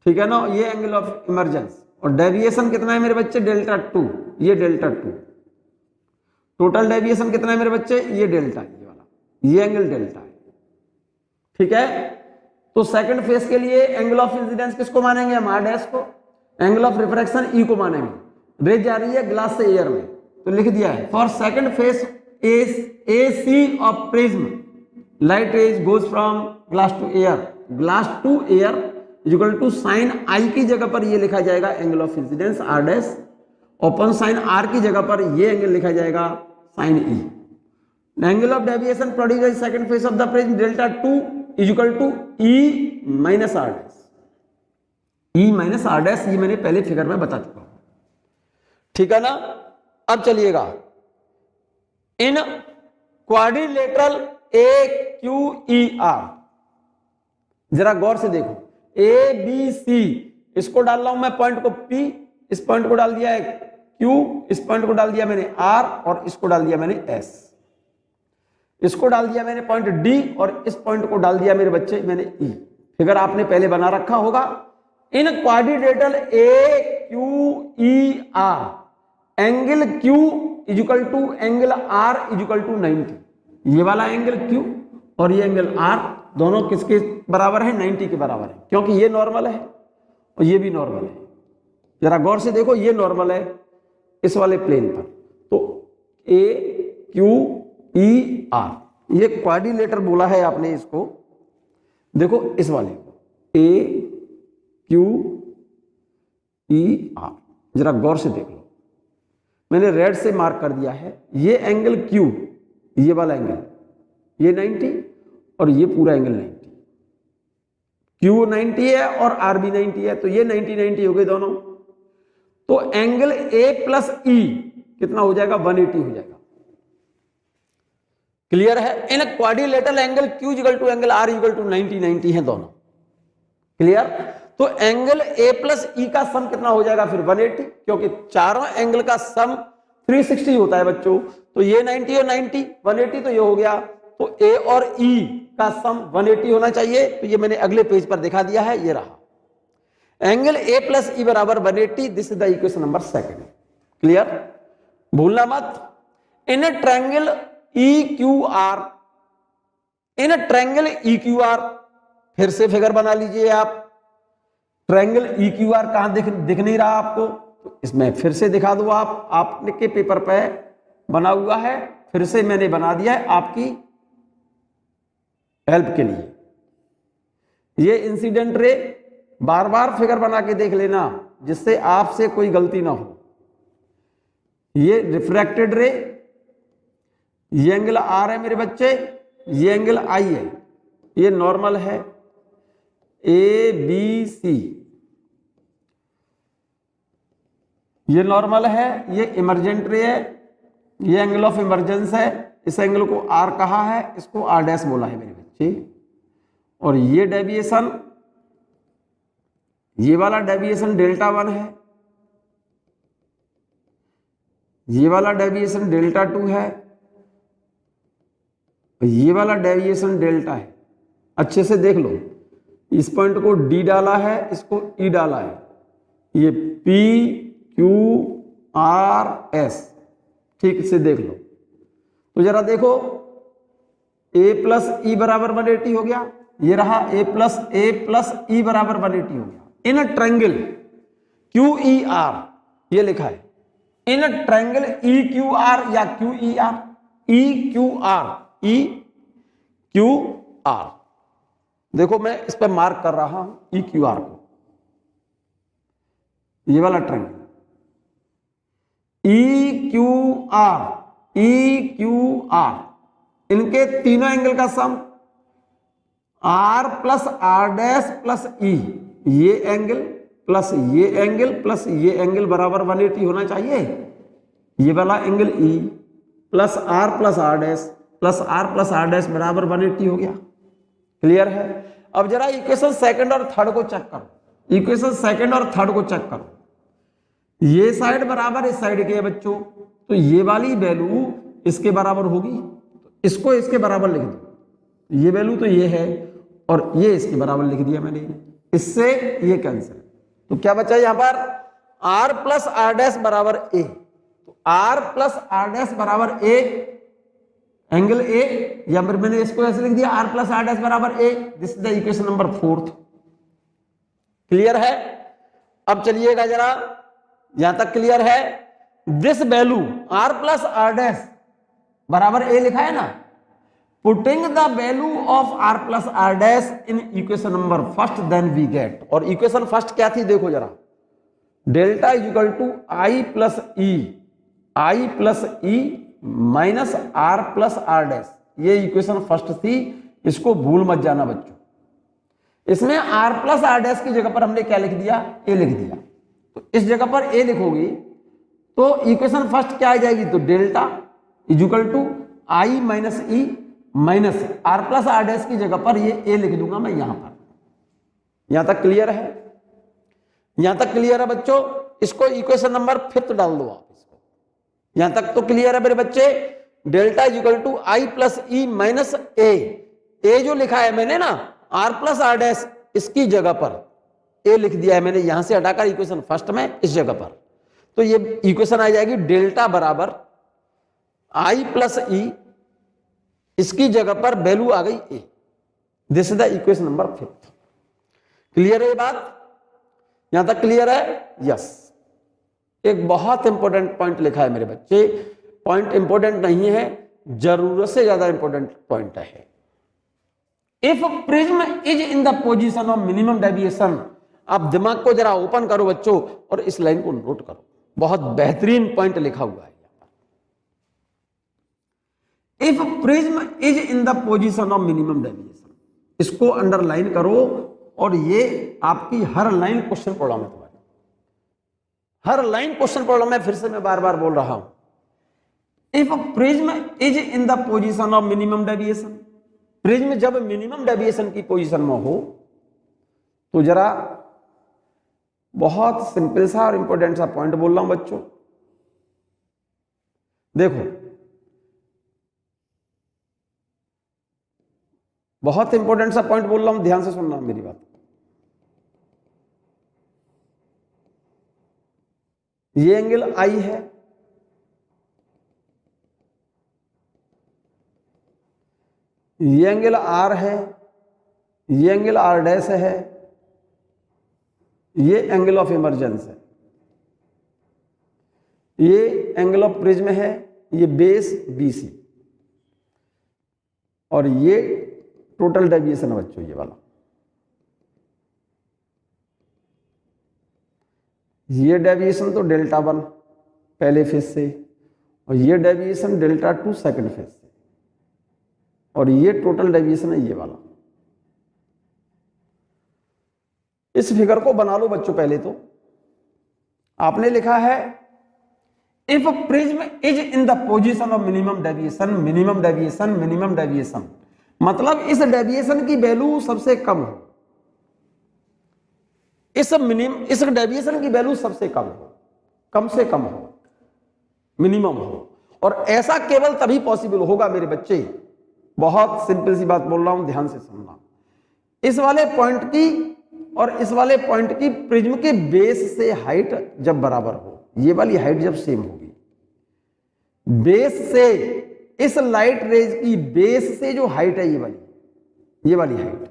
ठीक है ना। ये एंगल ऑफ इमर्जेंस, और डेविएशन कितना है मेरे बच्चे, डेल्टा 2, ये डेल्टा 2। टोटल डेविएशन कितना है मेरे बच्चे, ये डेल्टा, ये वाला, ये एंगल डेल्टा है, ठीक है। तो सेकंड फेस के लिए एंगल ऑफ इंसिडेंस किसको मानेंगे हम, आर डैश को। एंगल ऑफ रिफ्रैक्शन ई को मानेंगे। रेज जा रही है ग्लास से एयर में, तो लिख दिया है for second face a c of prism light rays goes from glass to air. Glass to air equal to sine आई की जगह पर ये लिखा जाएगा angle of incidence r dash, upon sine r की जगह पर ये एंगल लिखा जाएगा sine e. Angle of deviation produced by second phase of the prism delta 2 equal to E minus are dash. E minus are dash ये मैंने पहले figure में बता चुका हूं, ठीक है ना। अब चलिएगा इन quadrilateral A Q E are, जरा गौर से देखो, ए बी सी, इसको डाल रहा हूं मैं पॉइंट को P, इस पॉइंट को डाल दिया है Q, इस पॉइंट को डाल दिया मैंने R और इसको डाल दिया मैंने S, इसको डाल दिया मैंने पॉइंट D और इस पॉइंट को डाल दिया मेरे बच्चे मैंने E। फिगर आपने पहले बना रखा होगा। In quadrilateral A Q E R angle Q equal to angle R equal to 90। ये वाला एंगल Q और ये एंगल R दोनों किसके बराबर है? 90 के बराबर है, क्योंकि ये नॉर्मल है और ये भी नॉर्मल है। जरा गौर से देखो, ये नॉर्मल है इस वाले प्लेन पर, तो ए क्यू ई आर, ये क्वाड्रिलेटर बोला है आपने इसको। देखो इस वाले को ए क्यू ई आर, जरा गौर से देख लो, मैंने रेड से मार्क कर दिया है। ये एंगल Q, ये वाला एंगल, ये 90 और ये पूरा एंगल 90, Q 90 है और R भी 90 है, तो ये 90 हो गए दोनों। तो एंगल A प्लस E कितना हो जाएगा? 180 हो जाएगा। क्लियर है? In quadrilateral angle Q equal to angle R equal to 90 है दोनों। क्लियर? तो एंगल A प्लस E का सम कितना हो जाएगा फिर? 180, क्योंकि चारों एंगल का सम 360 होता है बच्चों। तो ये 90 और 90 180, तो ये हो गया। तो A और E का सम 180 होना चाहिए। तो ये मैंने अगले पेज पर दिखा दिया है, ये रहा एंगल A प्लस E बराबर 180। This is the equation number 2। Clear? भूलना मत। In triangle EQR, in triangle EQR, फिर से फिगर बना लीजिए आप। ट्रायंगल EQR कहां दिख नहीं रहा आपको? तो इसमें फिर से दिखा दो आप, आपने के पेपर पे बना हुआ है, फिर से मैंने बना दिया है आपकी हेल्प के लिए। ये इंसिडेंट रे बार बार फिगर बना के देख लेना, जिससे आपसे कोई गलती ना हो। ये रिफ्रैक्टेड रे, ये एंगल R है मेरे बच्चे, ये एंगल I है, ये नॉर्मल है ABC, ये नॉर्मल है, ये इमरजेंट रे है, ये एंगल ऑफ इमरजेंस है। इस एंगल को R कहा है, इसको R डैश बोला है मेरे बच्चे। और ये डेविएशन, ये वाला डेविएशन डेल्टा 1 है, ये वाला डेविएशन डेल्टा 2 है, ये वाला डेविएशन डेल्टा है। अच्छे से देख लो, इस पॉइंट को D डाला है, इसको E डाला है, ये P Q R S, ठीक से देख लो। तो जरा देखो, A प्लस E बराबर 180 हो गया, ये रहा A प्लस E बराबर 180 हो गया। इन ट्रायंगल QER, ये लिखा है इन ट्रायंगल EQR या QER, EQR। देखो मैं इस पर मार्क कर रहा हूं EQR को, ये वाला ट्रायंगल EQR, इनके तीनों एंगल का सम R plus R dash plus E, ये एंगल प्लस ये एंगल प्लस ये एंगल बराबर 180 होना चाहिए। ये वाला angle E plus R dash plus R dash बराबर 180 हो गया। क्लियर है? अब जरा इक्वेशन सेकंड और थर्ड को चेक करो, इक्वेशन सेकंड और थर्ड को चेक करो। ये साइड बराबर इस साइड के है बच्चों, तो ये वाली वैल्यू इसके बराबर होगी, इसको इसके बराबर लिख दो। ये वैल्यू तो ये है और ये इसके बराबर लिख दिया मैंने, इससे ये कैंसिल। तो क्या बचा यहां पर? R प्लस R डैश बराबर A। तो R प्लस R डैश बराबर A, एंगल A, या फिर मैंने इसको ऐसे लिख दिया R प्लस R डैश बराबर A। This is the equation number 4। Clear है? अब चलिएगा जरा, यहां तक क्लियर है? This value R plus R dash बराबर A लिखा है ना, putting the value of r plus R dash in equation number first then we get, और इक्वेशन फर्स्ट क्या थी देखो जरा, delta is equal to I plus E minus R plus R dash, ये इक्वेशन फर्स्ट थी, इसको भूल मत जाना बच्चों। इसमें r प्लस आर डैश की जगह पर हमने क्या लिख दिया, a लिख दिया, तो इस जगह पर a लिखोगी तो इक्वेशन फर्स्ट क्या आ जाएगी, तो delta is equal to I minus E minus R plus R dash की जगह पर ये a लिख दूंगा मैं यहां पर। यहां तक क्लियर है, यहां तक क्लियर है बच्चों। इसको इक्वेशन नंबर फिफ्थ डाल दो आप, इसको यहां तक तो क्लियर है मेरे बच्चे। Delta is equal to I plus E minus A जो लिखा है मैंने ना आर प्लस आर डैश, इसकी जगह पर ए लिख दिया है मैंने, यहां से हटाकर इक्वेशन फर्स्ट में इस जगह पर, तो ये इक्वेशन आ जाएगी डेल्टा बराबर आई प्लस ई, इसकी जगह पर वैल्यू आ गई A. This is the equation number fifth. Clear है ये बात, यहां तक क्लियर है? यस। एक बहुत इंपॉर्टेंट पॉइंट लिखा है मेरे बच्चे, पॉइंट इंपॉर्टेंट नहीं है, जरूरत से ज्यादा इंपॉर्टेंट पॉइंट है। If prism is in the position of minimum deviation, आप दिमाग को जरा ओपन करो बच्चों और इस लाइन को नोट करो, बहुत बेहतरीन पॉइंट लिखा हुआ है। If prism is in the position of minimum deviation, इसको अंडरलाइन करो, और ये आपकी हर लाइन क्वेश्चन प्रॉब्लम है तुम्हारी, हर लाइन क्वेश्चन प्रॉब्लम है, फिर से मैं बार बार बोल रहा हूं। If prism is in the position of minimum deviation, prism जब मिनिमम डेविएशन की पोजीशन में हो, तो जरा बहुत सिंपल सा और इंपॉर्टेंट सा पॉइंट बोल रहा हूं बच्चों, देखो बहुत इंपॉर्टेंट सा पॉइंट बोल रहा हूं, ध्यान से सुनना मेरी बात। ये एंगल आई है, ये एंगल आर है, ये एंगल आर डैश है, ये एंगल ऑफ इमर्जेंस है, ये एंगल ऑफ प्रिज्म है, ये बेस बीसी, और ये टोटल डेविएशन है बच्चों, ये वाला, ये डेविएशन तो डेल्टा 1 पहले फेज से, और ये डेविएशन डेल्टा 2 सेकंड फेज से, और ये टोटल डेविएशन है ये वाला। इस फिगर को बना लो बच्चों। पहले तो आपने लिखा है if prism is in the position of minimum deviation, minimum deviation, minimum deviation, मतलब इस डेविएशन की वैल्यू सबसे कम हो, इस डेविएशन की वैल्यू सबसे कम हो, कम से कम हो, मिनिमम हो, और ऐसा केवल तभी पॉसिबल होगा मेरे बच्चे। बहुत सिंपल सी बात बोल रहा हूं, ध्यान से सुनना। इस वाले पॉइंट की और इस वाले पॉइंट की प्रिज्म के बेस से हाइट जब बराबर हो, ये वाली हाइट जब सेम होगी, बेस से इस लाइट रेज की बेस से जो हाइट है ये वाली हाइट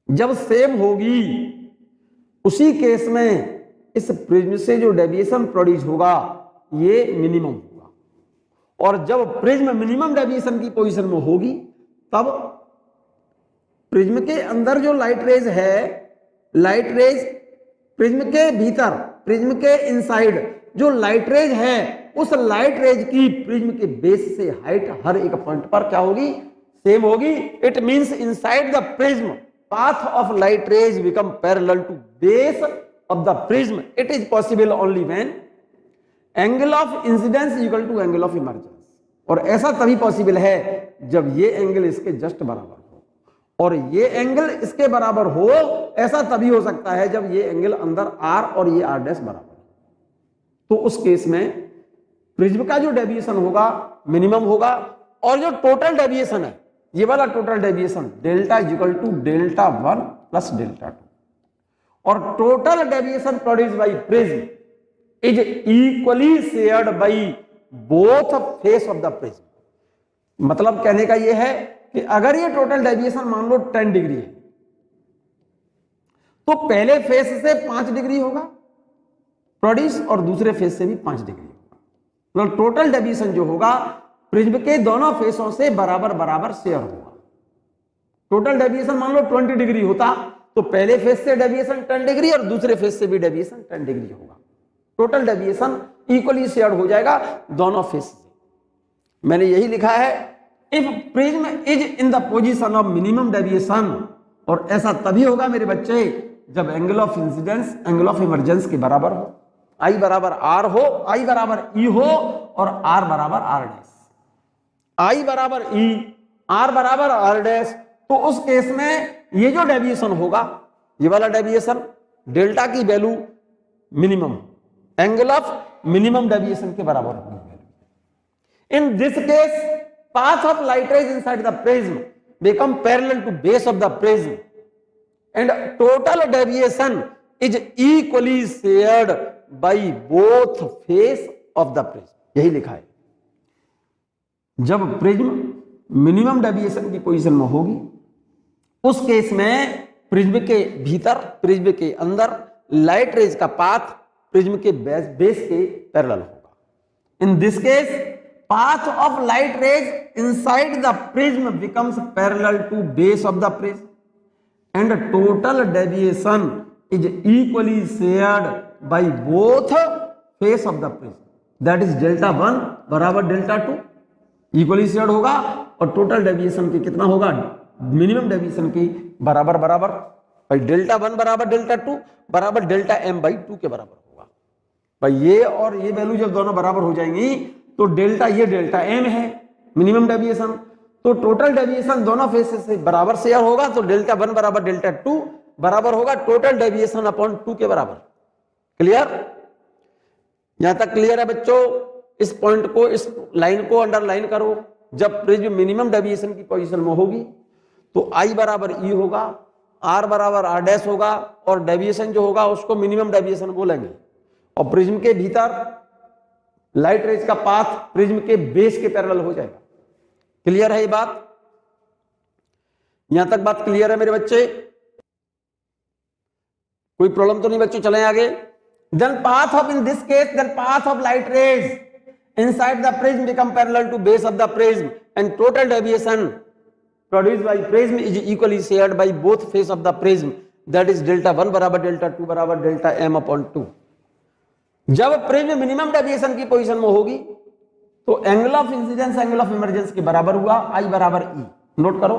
जब सेम होगी, उसी केस में इस प्रिज्म से जो डेविएशन प्रोड्यूस होगा ये मिनिमम होगा। और जब प्रिज्म मिनिमम डेविएशन की पोजीशन में होगी, तब प्रिज्म के अंदर जो लाइट रेज है, लाइट रेज प्रिज्म के भीतर, प्रिज्म के इनसाइड जो लाइट रेज है, उस लाइट रेज की प्रिज्म के बेस से हाइट हर एक पॉइंट पर क्या होगी, सेम होगी। It means inside the prism path of light rays become parallel to base of the prism. It is possible only when angle of incidence is equal to angle of emergence. और ऐसा तभी possible है जब ये angle इसके just बराबर हो, और ये एंगल इसके बराबर हो। ऐसा तभी हो सकता है जब ये एंगल अंदर r और ये r डैश बराबर हो, तो उस केस में प्रिज्म का जो डेविएशन होगा मिनिमम होगा, और जो टोटल डेविएशन है, ये वाला total deviation delta is equal to delta 1 plus delta 2, और total deviation produced by prism is equally shared by both face of the prism. मतलब कहने का यह है कि अगर ये टोटल डेविएशन मान लो 10 डिग्री है, तो पहले फेस से 5 डिग्री होगा प्रोड्यूस, और दूसरे फेस से भी 5 डिग्री होगा। मतलब टोटल डेविएशन जो होगा प्रिज्म के दोनों फेसों से बराबर बराबर शेयर होगा। टोटल डेविएशन मान लो 20 डिग्री होता तो पहले फेस से डेविएशन 10 डिग्री और दूसरे फेस से भी डेविएशन 10 डिग्री होगा। टोटल डेविएशन इक्वली शेयर हो जाएगा दोनों फेस से। मैंने यही लिखा है if prism is in the position of minimum deviation, और ऐसा तभी होगा मेरे बच्चे जब angle of incidence angle of emergence के बराबर हो, आई बराबर आर हो, आई बराबर ई हो और आर बराबर आर डैश। आई बराबर ई, आर बराबर आर डैश, तो उस केस में ये जो डेविएशन होगा, ये वाला डेविएशन डेल्टा की value minimum, angle of minimum deviation के बराबर होगी। इन this case path of light rays inside the prism become parallel to base of the prism and total deviation is equally shared by both face of the prism। यही लिखा है। जब prism minimum deviation की position में होगी उस case में prism के भीतर, प्रिज्म के अंदर लाइट रेज का पाथ प्रिज्म के बेस के पैरेलल होगा। इन this case path of light rays inside the prism becomes parallel to base of the prism and total deviation is equally shared by both face of the prism, that is delta 1 बराबर delta 2 equally shared होगा और total deviation की कितना होगा, minimum deviation की बराबर बराबर, भाई डेल्टा 1 बराबर डेल्टा 2 बराबर डेल्टा m बाई 2 के बराबर होगा। भाई ये और ये वैल्यू जब दोनों बराबर हो जाएंगी तो डेल्टा, ये डेल्टा m है मिनिमम डेविएशन, तो टोटल डेविएशन दोनों फेसेस से बराबर शेयर होगा, तो डेल्टा 1 बराबर डेल्टा 2 बराबर होगा टोटल डेविएशन अपॉन 2 के बराबर। क्लियर? यहां तक क्लियर है बच्चों? इस पॉइंट को, इस लाइन को अंडरलाइन करो। जब प्रिज्म मिनिमम डेविएशन की पोजीशन में होगी तो I बराबर E होगा, R बराबर R डैश होगा और डेविएशन जो होगा उसको मिनिमम डेविएशन बोलेंगे। और प्रिज्म के भीतर लाइट रेज का पाथ प्रिज्म के बेस के पैरेलल हो जाएगा। क्लियर है ये बात? यहां तक बात क्लियर है मेरे बच्चे? कोई प्रॉब्लम तो नहीं बच्चों? चलें आगे। Then path of, in this case then path of light rays inside the prism become parallel to base of the prism and total deviation produced by prism is equally shared by both face of the prism, that is delta 1 बराबर delta 2 बराबर delta m upon 2। जब prism minimum deviation की position में होगी तो angle of incidence angle of emergence के बराबर हुआ, आई बराबर ई, नोट करो,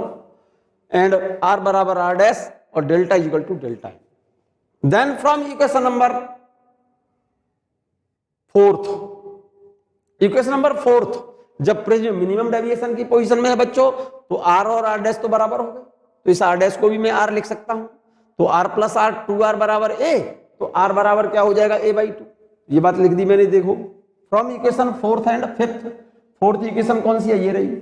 एंड आर बराबर आर डैश और delta equal to delta. Then from equation number 4, equation number 4, जब प्रिज्म मिनिमम डेविएशन की पोजीशन में है बच्चों तो आर और आर डैश तो बराबर हो गए, तो इस आर डैश को भी मैं आर लिख सकता हूं, तो आर प्लस आर 2r बराबर ए, तो आर बराबर क्या हो जाएगा, a बाई 2। ये बात लिख दी मैंने, देखो from equation 4th and 5th। 4th equation कौन सी है, ये रही।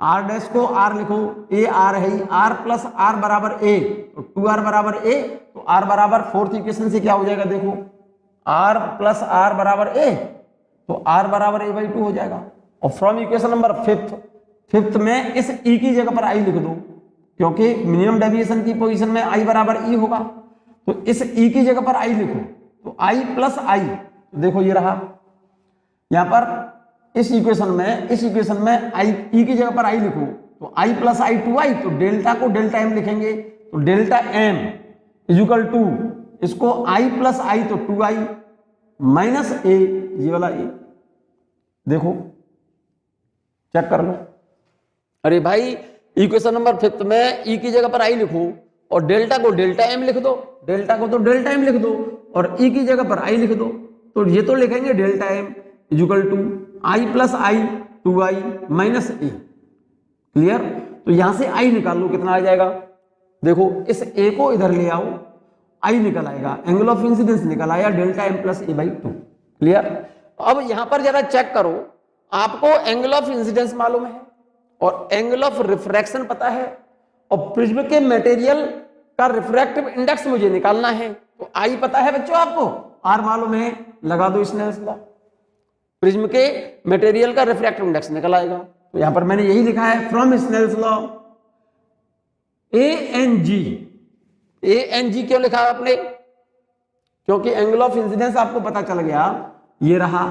आर डैश को आर लिखो, ए आर है, आर प्लस आर बराबर ए, तो 2r बराबर ए, तो आर बराबर 4th इक्वेशन से क्या हो जाएगा, देखो आर प्लस आर बराबर ए, तो आर बराबर ए बाई 2 हो जाएगा। और फ्रॉम इक्वेशन नंबर 5th में इस ई की जगह पर आई लिख दो, क्योंकि मिनिमम डेविएशन की पोजीशन में आई बराबर ई होगा, तो इस ई की जगह पर आई लिखो, तो आई प्लस आई, देखो ये रहा। यहां पर इस इक्वेशन में आई, ई की जगह पर आई लिखो, तो आई प्लस आई 2i, तो डेल्टा को डेल्टा m लिखेंगे, तो डेल्टा m इक्वल टू, इसको आई प्लस आई तो 2i माइनस ए, ये वाला ए, देखो चेक कर लो। अरे भाई इक्वेशन नंबर 5th में ई की जगह पर आई लिखो और डेल्टा को डेल्टा m लिख दो, डेल्टा को तो डेल्टा m लिख दो और ई की जगह पर आई लिख दो, तो ये तो लिखेंगे delta m equal to I plus I 2i minus A. Clear? तो यहां से आई निकाल लो, कितना आ जाएगा, देखो इस ए को इधर ले आओ, आई निकल आएगा, एंगल ऑफ इंसिडेंस निकल आया delta m plus A by 2। Clear? अब यहां पर जरा चेक करो, आपको एंगल ऑफ इंसिडेंस मालूम है और एंगल ऑफ रिफ्रैक्शन पता है और प्रिज्म के मटेरियल का रिफ्रैक्टिव इंडेक्स मुझे निकालना है, तो आई पता है बच्चों आपको, आर मालूम है, लगा दो स्नेल्स लॉ, प्रिज्म के मटेरियल का रिफ्रैक्टिव इंडेक्स निकल आएगा। तो यहां पर मैंने यही लिखा है from Snell's law A N G क्यों लिखा है आपने, क्योंकि एंगल ऑफ इंसिडेंस आपको पता चल गया, ये रहा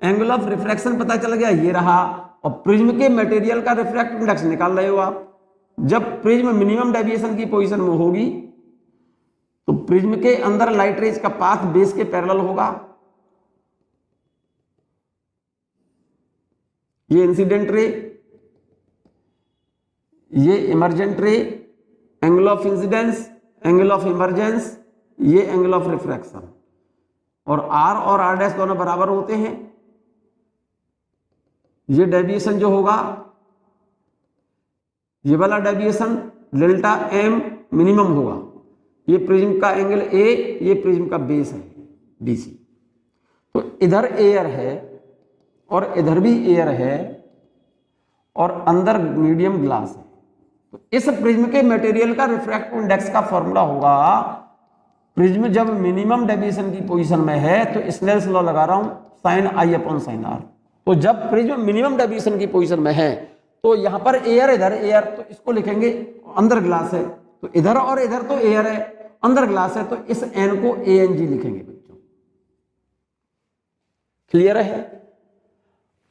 एंगल ऑफ रिफ्रैक्शन पता चल गया, ये रहा। और प्रिज्म के मटेरियल का रिफ्रैक्टिव इंडेक्स निकाल रहे हो आप। जब प्रिज्म मिनिमम डेविएशन की पोजीशन में होगी तो प्रिज्म के अंदर लाइट रेज का पाथ बेस के पैरेलल होगा। ये इंसिडेंट रे, ये इमर्जेंट रे, angle of incidence, angle of emergence, ये एंगल ऑफ रिफ्रैक्शन। और आर और आर डैश दोनों बराबर होते हैं। ये डेविएशन जो होगा, ये वाला डेविएशन डेल्टा एम मिनिमम होगा। ये प्रिज्म का एंगल ए, ये प्रिज्म का बेस है बीसी। तो इधर एयर है और इधर भी एयर है और अंदर मीडियम ग्लास है। तो इस प्रिज्म के मटेरियल का रिफ्रैक्टिव इंडेक्स का फॉर्मूला होगा, प्रिज्म जब मिनिमम डेविएशन की पोजीशन में है तो स्नेल्स लॉ लगा रहा हूं, साइन आई अपॉन साइन आर। तो जब प्रिज्म मिनिमम डेविएशन की पोजीशन में है तो यहां पर एयर, इधर एयर, तो इसको लिखेंगे, अंदर ग्लास है तो इधर और इधर तो एयर है, अंदर ग्लास है तो इस एन को ए एन जी लिखेंगे बच्चों। क्लियर है?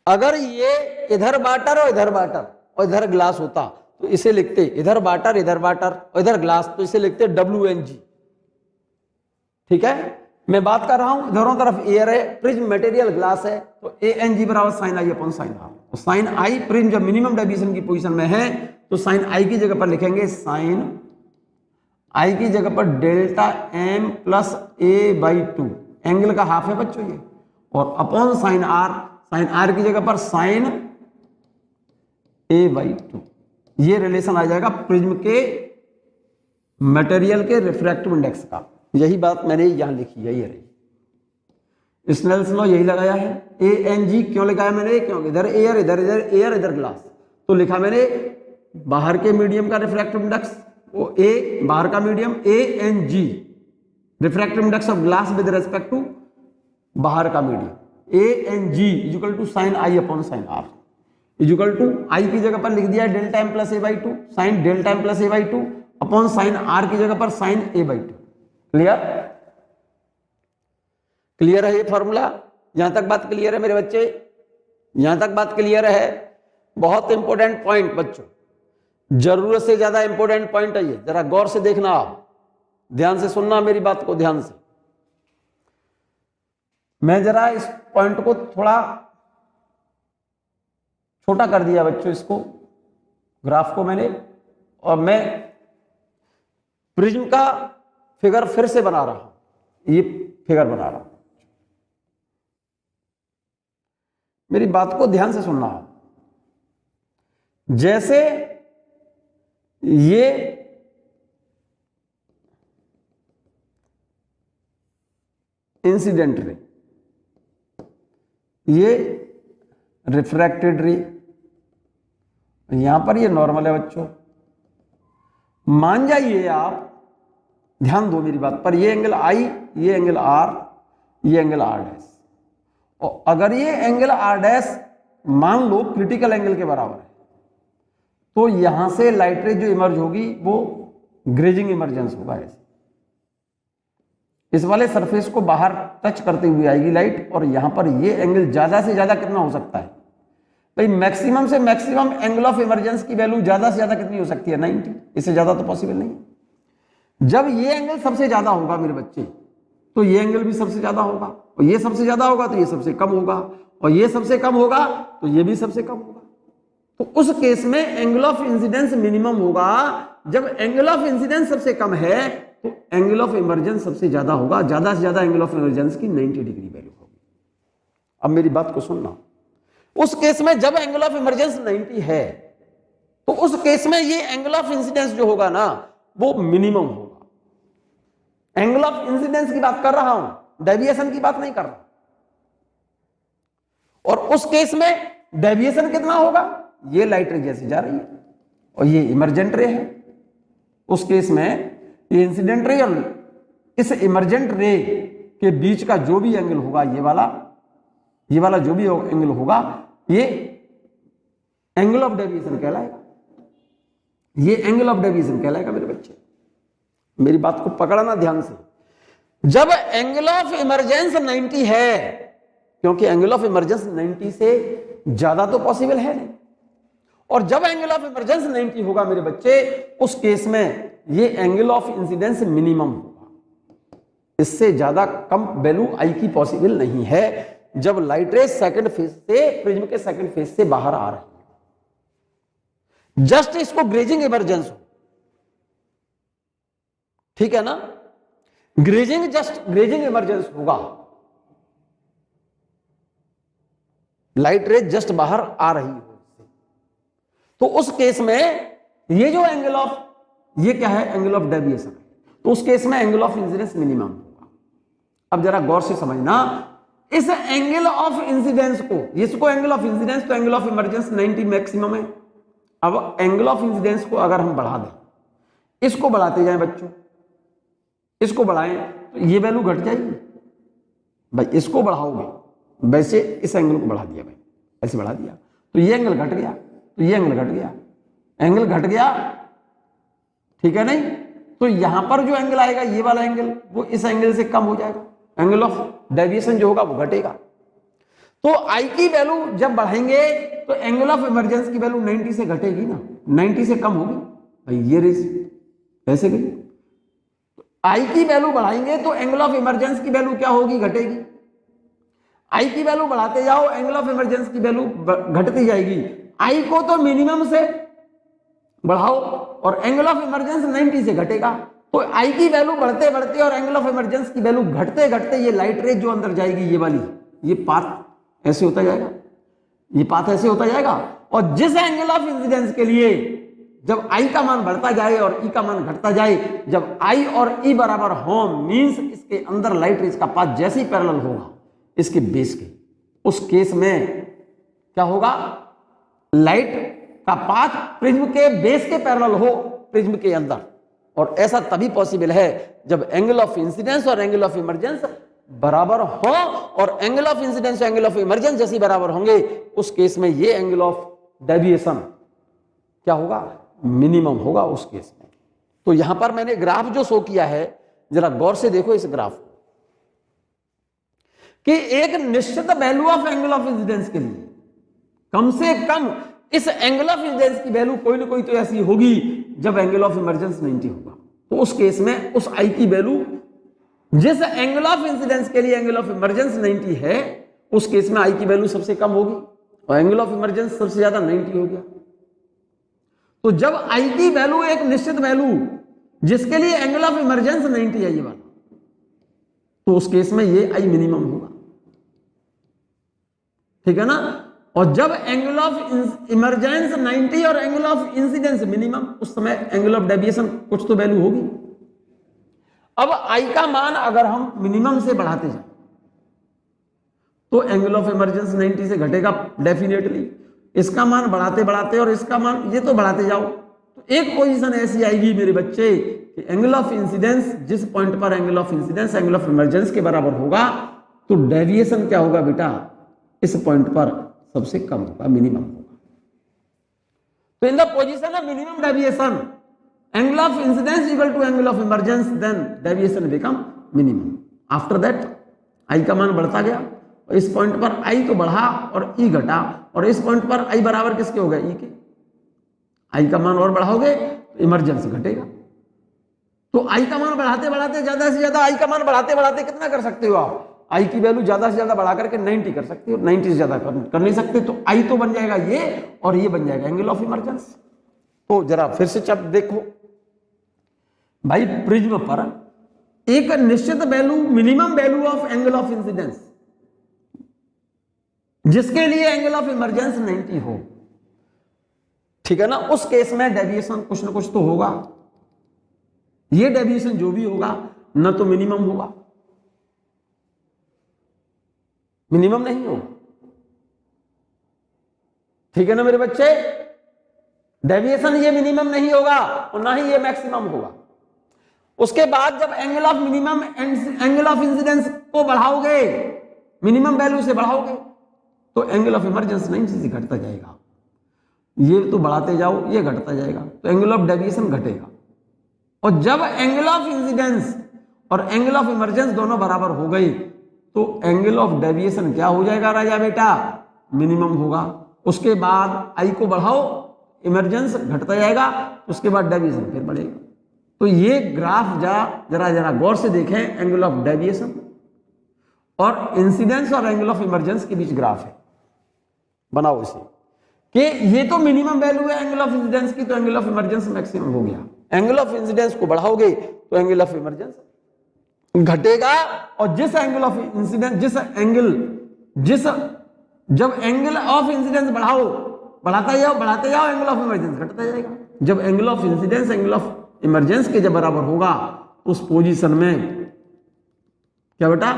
अगर ये इधर वाटर और इधर ग्लास होता तो इसे लिखते इधर वाटर और इधर ग्लास, तो इसे लिखते WNG। ठीक है, मैं बात कर रहा हूं दोनों तरफ एयर है, प्रिज्म मटेरियल ग्लास है, तो ANG बराबर साइन आई अपॉन साइन आर। तो साइन आई, प्रिज्म जब मिनिमम डेविएशन की पोजीशन में है तो साइन आई की जगह पर लिखेंगे साइन आई की जगह पर delta M plus A/2, angle का हाफ है बच्चों ये, और अपॉन साइन आर की जगह पर साइन A/2। ये रिलेशन आ जाएगा प्रिज्म के मटेरियल के रिफ्रैक्टिव इंडेक्स का। यही बात मैंने यहां लिखी है, ये रही, स्नेल्स लॉ यही लगाया है। ANG क्यों लगाया मैंने? क्योंकि इधर एयर, इधर ग्लास, तो लिखा मैंने बाहर के मीडियम का रिफ्रैक्टिव इंडेक्स, वो ए बाहर का medium, ANG refractive index of glass with respect to बाहर का medium, ANG equal to sine I upon sine r, equal to i की जगह पर लिख दिया delta M plus A/2, sine delta M plus A/2 upon sine r की जगह पर साइन A/2। क्लियर? क्लियर है ये फॉर्मूला? यहां तक बात क्लियर है मेरे बच्चे? यहां तक बात क्लियर है? बहुत इंपॉर्टेंट पॉइंट बच्चों, जरूरत से ज्यादा इंपॉर्टेंट पॉइंट है ये, जरा गौर से देखना, आप ध्यान से सुनना मेरी बात को ध्यान से। मैं जरा इस पॉइंट को थोड़ा छोटा कर दिया बच्चों, इसको ग्राफ को मैंने, और मैं प्रिज्म का फिगर फिर से बना रहा हूं, ये फिगर बना रहा हूं। मेरी बात को ध्यान से सुनना। जैसे ये इंसिडेंट रे, ये रिफ्रैक्टेड रे, यहां पर ये नॉर्मल है बच्चों। मान जाइए आप, ध्यान दो मेरी बात पर, ये एंगल आई, ये एंगल आर, ये एंगल आर डैश, और अगर ये एंगल आर डैश मान लो क्रिटिकल एंगल के बराबर है, तो यहां से लाइट रे जो इमर्ज होगी वो ग्रेजिंग इमर्जेंस होगा। ऐसे इस वाले सरफेस को बाहर टच करते हुए आएगी लाइट, और यहां पर ये एंगल ज्यादा से ज्यादा कितना हो सकता है भाई? मैक्सिमम से मैक्सिमम एंगल ऑफ इमर्जेंस की वैल्यू ज्यादा से ज्यादा कितनी हो सकती है? 90। इससे ज्यादा तो पॉसिबल नहीं है। जब ये एंगल सबसे ज्यादा होगा मेरे बच्चे, तो ये एंगल भी सबसे ज्यादा होगा, और ये सबसे ज्यादा होगा तो ये सबसे कम होगा, और ये सबसे कम होगा तो ये भी सबसे कम होगा। तो उस केस में एंगल ऑफ इंसिडेंस मिनिमम होगा। जब एंगल ऑफ इंसिडेंस सबसे कम है तो एंगल ऑफ इमर्जेंस सबसे ज्यादा होगा। ज्यादा से ज्यादा एंगल ऑफ इमर्जेंस की 90 डिग्री वैल्यू होगी। अब मेरी बात को सुनना, उस केस में जब एंगल ऑफ इमर्जेंस 90 है तो उस केस में ये एंगल ऑफ इंसिडेंस जो होगा ना वो मिनिमम होगा। एंगल ऑफ इंसिडेंस की बात कर रहा हूं, डेविएशन की बात नहीं कर रहा। और उस केस में डेविएशन कितना होगा? ये लाइट रे जैसे जा रही है और ये इमर्जेंट रे है। उस केस में ये इंसिडेंट रे और इस इमर्जेंट रे के बीच का जो भी एंगल होगा, ये वाला जो भी एंगल होगा, ये एंगल ऑफ डेविएशन कहलाएगा। ये एंगल ऑफ डेविएशन कहलाएगा मेरे बच्चे। मेरी बात को पकड़ना ध्यान से। जब एंगल ऑफ इमर्जेंस 90 है क्योंकि एंगल ऑफ इमर्जेंस 90 से ज्यादा तो पॉसिबल है नहीं। और जब एंगल ऑफ इमर्जेंस 90 होगा मेरे बच्चे, उस केस में ये एंगल ऑफ इंसिडेंस मिनिमम होगा। इससे ज्यादा कम वैल्यू आई की पॉसिबल नहीं है जब लाइट रेज सेकंड फेज से, प्रिज्म के सेकंड फेज से बाहर आ रही है। जस्ट इसको ग्रेजिंग इमर्जेंस हो, ठीक है ना, ग्रेजिंग इमर्जेंस होगा, लाइट रेज जस्ट बाहर आ रही हो, तो उस केस में ये जो एंगल ऑफ, ये क्या है, एंगल ऑफ डेविएशन, तो उस केस में एंगल ऑफ इंसिडेंस मिनिमम होगा। अब जरा गौर से समझना, इस एंगल ऑफ इंसिडेंस को, इसको एंगल ऑफ इंसिडेंस, तो एंगल ऑफ इमर्जेंस 90 मैक्सिमम है। अब एंगल ऑफ इंसिडेंस को अगर हम बढ़ा दें, इसको बढ़ाते जाएं बच्चों, इसको बढ़ाएं तो ये वैल्यू घट जाएगी भाई, इसको बढ़ाओगे, वैसे इस एंगल को बढ़ा दिया भाई, ऐसे बढ़ा दिया तो ये एंगल घट गया, तो ये एंगल घट गया, एंगल घट गया, ठीक है नहीं, तो यहां पर जो एंगल आएगा ये वाला एंगल, वो इस एंगल से कम हो जाएगा, एंगल ऑफ डेविएशन जो होगा वो घटेगा। तो आई की वैल्यू जब बढ़ाएंगे तो एंगल ऑफ इमर्जेंस की वैल्यू 90 से घटेगी ना, 90 से कम होगी भाई, ये रेस ऐसे गई। आई की वैल्यू बढ़ाएंगे तो एंगल ऑफ इमरजेंस की वैल्यू क्या होगी, घटेगी। आई की वैल्यू बढ़ाते जाओ, एंगल ऑफ इमरजेंस की वैल्यू घटती जाएगी। आई को तो मिनिमम से बढ़ाओ और एंगल ऑफ इमरजेंस 90 से घटेगा, तो आई की वैल्यू बढ़ते बढ़ते और एंगल ऑफ इमरजेंस की वैल्यू घटते घटते ये लाइट रेज जो अंदर जाएगी, ये वाली, ये पाथ ऐसे होता जाएगा, ये पाथ ऐसे होता जाएगा। और जिस एंगल ऑफ इंसिडेंस के लिए जब आई का मान बढ़ता जाए और ई का मान घटता जाए, जब आई और ई बराबर हो, मींस इसके अंदर लाइट रेज का पाथ जैसे ही पैरेलल होगा इसके बेस के, उस केस में क्या होगा, लाइट का पाथ प्रिज्म के बेस के पैरेलल हो, प्रिज्म के अंदर। और ऐसा तभी पॉसिबल है जब एंगल ऑफ इंसिडेंस और एंगल ऑफ इमरजेंस बराबर हो, और एंगल ऑफ इंसिडेंस और एंगल ऑफ इमरजेंस जैसे बराबर होंगे, उस केस में ये एंगल ऑफ डेविएशन क्या होगा, मिनिमम होगा उस केस में। तो यहां पर मैंने ग्राफ जो शो किया है, जरा गौर से देखो इस ग्राफ को, कि एक निश्चित value of angle of incidence के लिए कम से कम इस एंगल ऑफ इंसिडेंस की वैल्यू कोई ना कोई तो ऐसी होगी जब एंगल ऑफ इमरजेंस 90 होगा, तो उस केस में उस आई की वैल्यू, जिस एंगल ऑफ इंसिडेंस के लिए एंगल ऑफ इमरजेंस 90 है, उस केस में आई की वैल्यू सबसे कम होगी और एंगल ऑफ इमरजेंस सबसे ज्यादा 90 हो गया। तो जब आई की वैल्यू एक निश्चित वैल्यू जिसके लिए एंगल ऑफ इमरजेंस 90 है ये वाला, तो उस केस में ये आई मिनिमम होगा, ठीक है ना। और जब एंगल ऑफ इमरजेंस 90 और एंगल ऑफ इंसिडेंस मिनिमम, उस समय एंगल ऑफ डेविएशन कुछ तो वैल्यू होगी। अब आई का मान अगर हम मिनिमम से बढ़ाते जाए तो एंगल ऑफ इमरजेंस 90 से घटेगा डेफिनेटली। इसका मान बढ़ाते बढ़ाते और इसका मान ये तो बढ़ाते जाओ, तो एक पोजीशन ऐसी आएगी मेरे बच्चे कि एंगल ऑफ इंसिडेंस, जिस पॉइंट पर angle of incidence angle of emergence के बराबर होगा, तो डेविएशन क्या होगा बेटा, इस पॉइंट पर सबसे कम होगा, मिनिमम होगा। तो in the position of minimum deviation, angle of incidence equal to angle of emergence, then deviation become minimum. After that I का मान बढ़ता गया, और इस पॉइंट पर आई तो बढ़ा और ई घटा, और इस पॉइंट पर आई बराबर किसके हो गए, ई के। आई का मान और बढ़ाओगे तो इमरजेंस घटेगा। तो आई का मान बढ़ाते बढ़ाते, ज्यादा से ज्यादा आई का मान बढ़ाते बढ़ाते कितना कर सकते हो आप, आई की वैल्यू ज्यादा से ज्यादा बढ़ा करके 90 कर सकते हो, 90 से ज्यादा कर नहीं सकते, तो आई तो बन जाएगा ये, और ये बन जाएगा एंगल ऑफ इमरजेंस। तो जरा फिर से जब देखो भाई, प्रिज्म पर एक निश्चित value, minimum value of angle of incidence जिसके लिए एंगल ऑफ इमरजेंस 90 हो, ठीक है ना, उस केस में डेविएशन कुछ ना कुछ तो होगा। ये डेविएशन जो भी होगा न तो मिनिमम होगा, मिनिमम नहीं होगा, ठीक है ना मेरे बच्चे। डेविएशन ये मिनिमम नहीं होगा और ना ही ये मैक्सिमम होगा। उसके बाद जब angle of minimum angle of incidence को बढ़ाओगे, मिनिमम वैल्यू से बढ़ाओगे, तो एंगल ऑफ इमरजेंस 90 से घटता जाएगा। ये तो बढ़ाते जाओ, ये घटता जाएगा, तो एंगल ऑफ डेविएशन घटेगा। और जब एंगल ऑफ इंसिडेंस और एंगल ऑफ इमरजेंस दोनों बराबर हो गई, तो एंगल ऑफ डेविएशन क्या हो जाएगा राजा बेटा, मिनिमम होगा। उसके बाद आई को बढ़ाओ, इमरजेंस घटता जाएगा, उसके बाद डेविएशन फिर बढ़ेगा। तो ये ग्राफ जरा गौर से देखें, एंगल ऑफ डेविएशन और इंसिडेंस और एंगल ऑफ इमरजेंस के बीच ग्राफ है, बनाओ इसे कि ये तो मिनिमम वैल्यू है एंगल ऑफ इंसिडेंस की, तो एंगल ऑफ इमरजेंस मैक्सिमम हो गया। एंगल ऑफ इंसिडेंस को बढ़ाओगे तो एंगल ऑफ इमरजेंस घटेगा, और जब एंगल ऑफ इंसिडेंस बढ़ाते जाओ एंगल ऑफ इमरजेंस घटता जाएगा। जब angle of incidence angle of emergence के जब बराबर होगा, उस पोजीशन में क्या बेटा,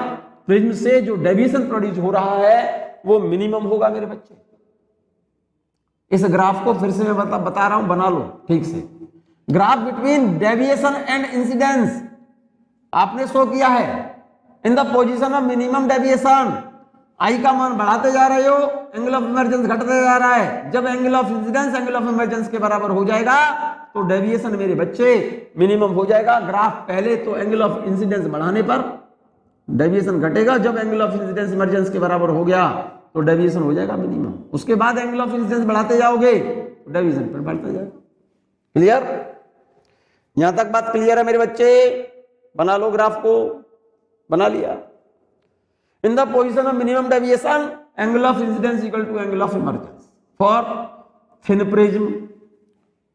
प्रिज्म से जो डेविएशन प्रोड्यूस हो रहा है वो मिनिमम होगा मेरे बच्चे। इस ग्राफ को फिर से मैं बता रहा हूं, बना लो ठीक से। Graph between deviation and incidence आपने शो किया है in the position of minimum deviation. I का मान बढ़ाते जा रहे हो, एंगल ऑफ इमरजेंस घटते जा रहा है। जब angle of incidence angle of emergence के बराबर हो जाएगा तो डेविएशन मेरे बच्चे मिनिमम हो जाएगा। ग्राफ पहले तो एंगल ऑफ इंसिडेंस बढ़ाने पर डेविएशन घटेगा, जब एंगल ऑफ इंसिडेंस इमरजेंस के बराबर हो गया तो डेविएशन हो जाएगा मिनिमम। उसके बाद एंगल ऑफ इंसिडेंस बढ़ाते जाओगे तो डेविएशन फिर बढ़ता जाएगा। क्लियर? यहां तक बात क्लियर है मेरे बच्चे? बना लो ग्राफ को, बना लिया। In the position of minimum deviation angle of incidence equal to angle of emergence for thin prism.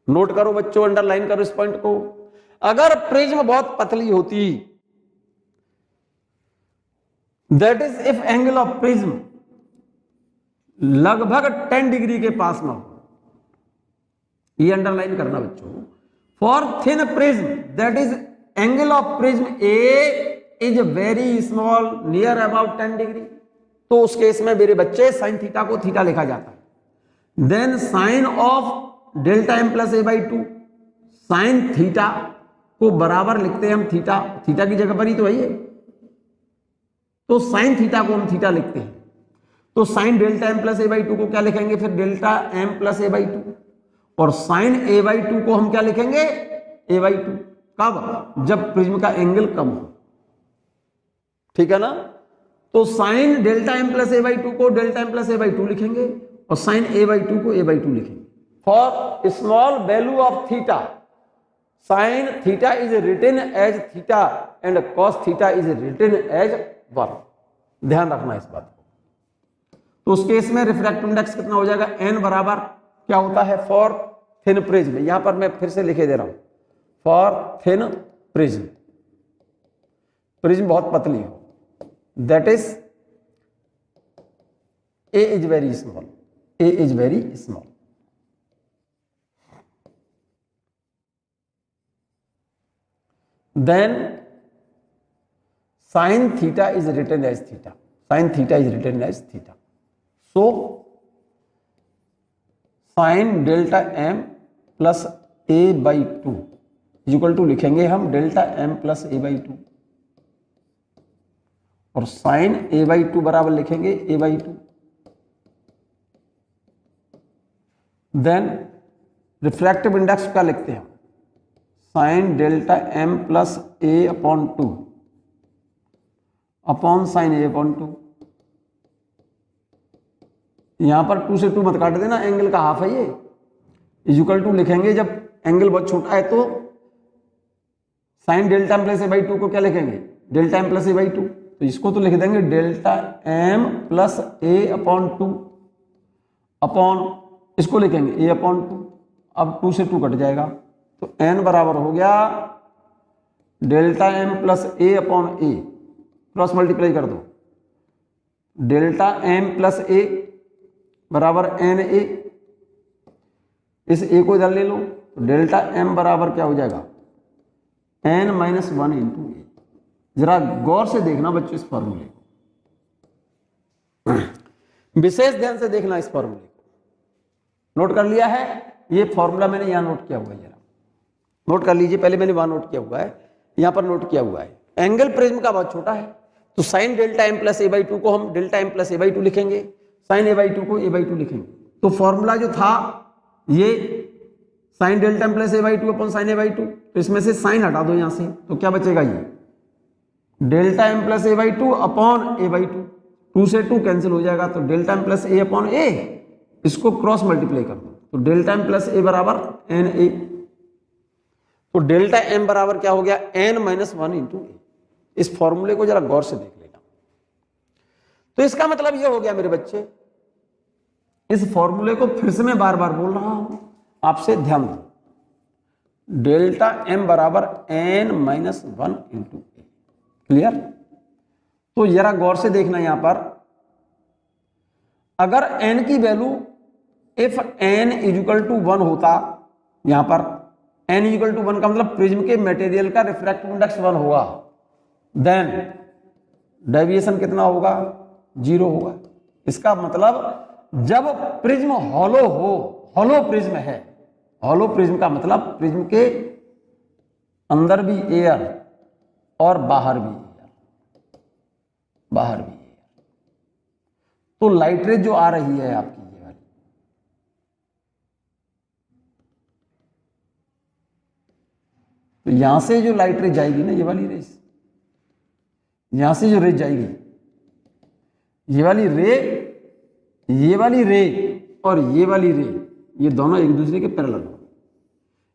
Note करो बच्चों, अंडरलाइन करो इस पॉइंट को। अगर प्रिज्म बहुत पतली होती, that is if angle of prism लगभग 10 डिग्री के पास में हो, ये अंडरलाइन करना बच्चों। For thin prism that is angle of prism A is very small near about 10 degree, तो उस केस में मेरे बच्चे साइन थीटा को थीटा लिखा जाता है। Then sine of delta M plus A by 2, sine theta को बराबर लिखते हैं हम थीटा, थीटा की जगह पर ही तो है ये, तो साइन थीटा को हम थीटा लिखते हैं। तो sine delta M plus A by 2 को क्या लिखेंगे फिर, delta M plus A by 2, और साइन ए बाई 2 को हम क्या लिखेंगे, ए बाई 2। कब? जब प्रिज्म का एंगल कम हो, ठीक है ना। तो sine delta M plus A by 2 को delta M plus A by 2 लिखेंगे, और साइन ए बाई 2 को ए बाई 2 लिखेंगे। For small value of theta sine theta is written as theta and cos theta is written as 1। ध्यान रखना इस बात को। तो उस केस में रिफ्रैक्टिव इंडेक्स कितना हो जाएगा, n बराबर क्या होता है फॉर थिन प्रिज्म। यहां पर मैं फिर से लिखे दे रहा हूं, फॉर थिन प्रिज्म, प्रिज्म बहुत पतली हो, that is A is very small, A is very small. Then sine theta is written as theta, sine theta is written as theta. So sine delta M plus A by 2 equal to लिखेंगे हम delta M plus A by 2, और sine A by 2 बराबर लिखेंगे A by 2। Then refractive index क्या लिखते हैं, sine delta M plus A upon 2 upon sine A upon 2। यहां पर 2 से 2 मत काट देना, एंगल का हाफ है ये, इक्वल टू लिखेंगे। जब एंगल बहुत छोटा है तो sine delta M plus A by 2 को क्या लिखेंगे, delta M plus A by 2, तो इसको तो लिख देंगे delta M plus A upon 2 upon इसको लिखेंगे ए अपॉन 2। अब 2 से 2 कट जाएगा, तो n बराबर हो गया delta M plus A upon A, cross multiply कर दो, डेल्टा एम प्लस ए बराबर एन ए, इस ए को इधर ले लो, तो डेल्टा एम बराबर क्या हो जाएगा, एन माइनस 1 इंटू ए। जरा गौर से देखना बच्चों इस फॉर्मूले को, विशेष ध्यान से देखना इस फॉर्मूले को। नोट कर लिया है? ये फॉर्मूला मैंने यहां नोट किया हुआ है, जरा नोट कर लीजिए। पहले मैंने वहां नोट किया हुआ है, यहां पर नोट किया हुआ है। एंगल प्रिज्म का बहुत छोटा है, तो sine delta M plus A by 2 को हम delta M plus A by 2 लिखेंगे, साइन ए बाई 2 को ए बाई 2 लिखेंगे। तो फॉर्मूला जो था ये sine delta M plus A by 2 upon sine A by 2, तो इसमें से साइन हटा दो यहां से, तो क्या बचेगा, ये delta M plus A by two upon A by two, 2 से 2 कैंसिल हो जाएगा, तो delta M plus A upon A, इसको क्रॉस मल्टीप्लाई कर दो, तो डेल्टा एम प्लस ए बराबर एन ए, तो डेल्टा एम बराबर क्या हो गया, एन माइनस 1 इंटू ए। इस फॉर्मूले को जरा गौर से देख लेना। तो इसका मतलब ये हो गया मेरे बच्चे, इस फॉर्मूले को फिर से मैं बार बार बोल रहा हूं, आपसे ध्यान दो, डेल्टा एम बराबर एन माइनस 1 इंटू ए। क्लियर? तो जरा गौर से देखना, यहां पर अगर n की value if n equal to 1 होता, यहां पर n इक्वल टू 1 का मतलब प्रिज्म के मटेरियल का रिफ्रैक्टिव इंडेक्स 1 होगा, देन डेविएशन कितना होगा, 0 होगा। इसका मतलब जब प्रिज्म हॉलो हो, हॉलो प्रिज्म है, हॉलो प्रिज्म का मतलब प्रिज्म के अंदर भी एयर और बाहर भी एयर, बाहर भी एयर, तो लाइट रेज जो आ रही है आपकी ये वाली, तो यहां से जो लाइट रेज जाएगी ना, ये वाली रेज, यहां से जो रेज जाएगी, ये वाली रे, ये वाली रे और ये वाली रे, ये दोनों एक दूसरे के पैरेलल होंगे।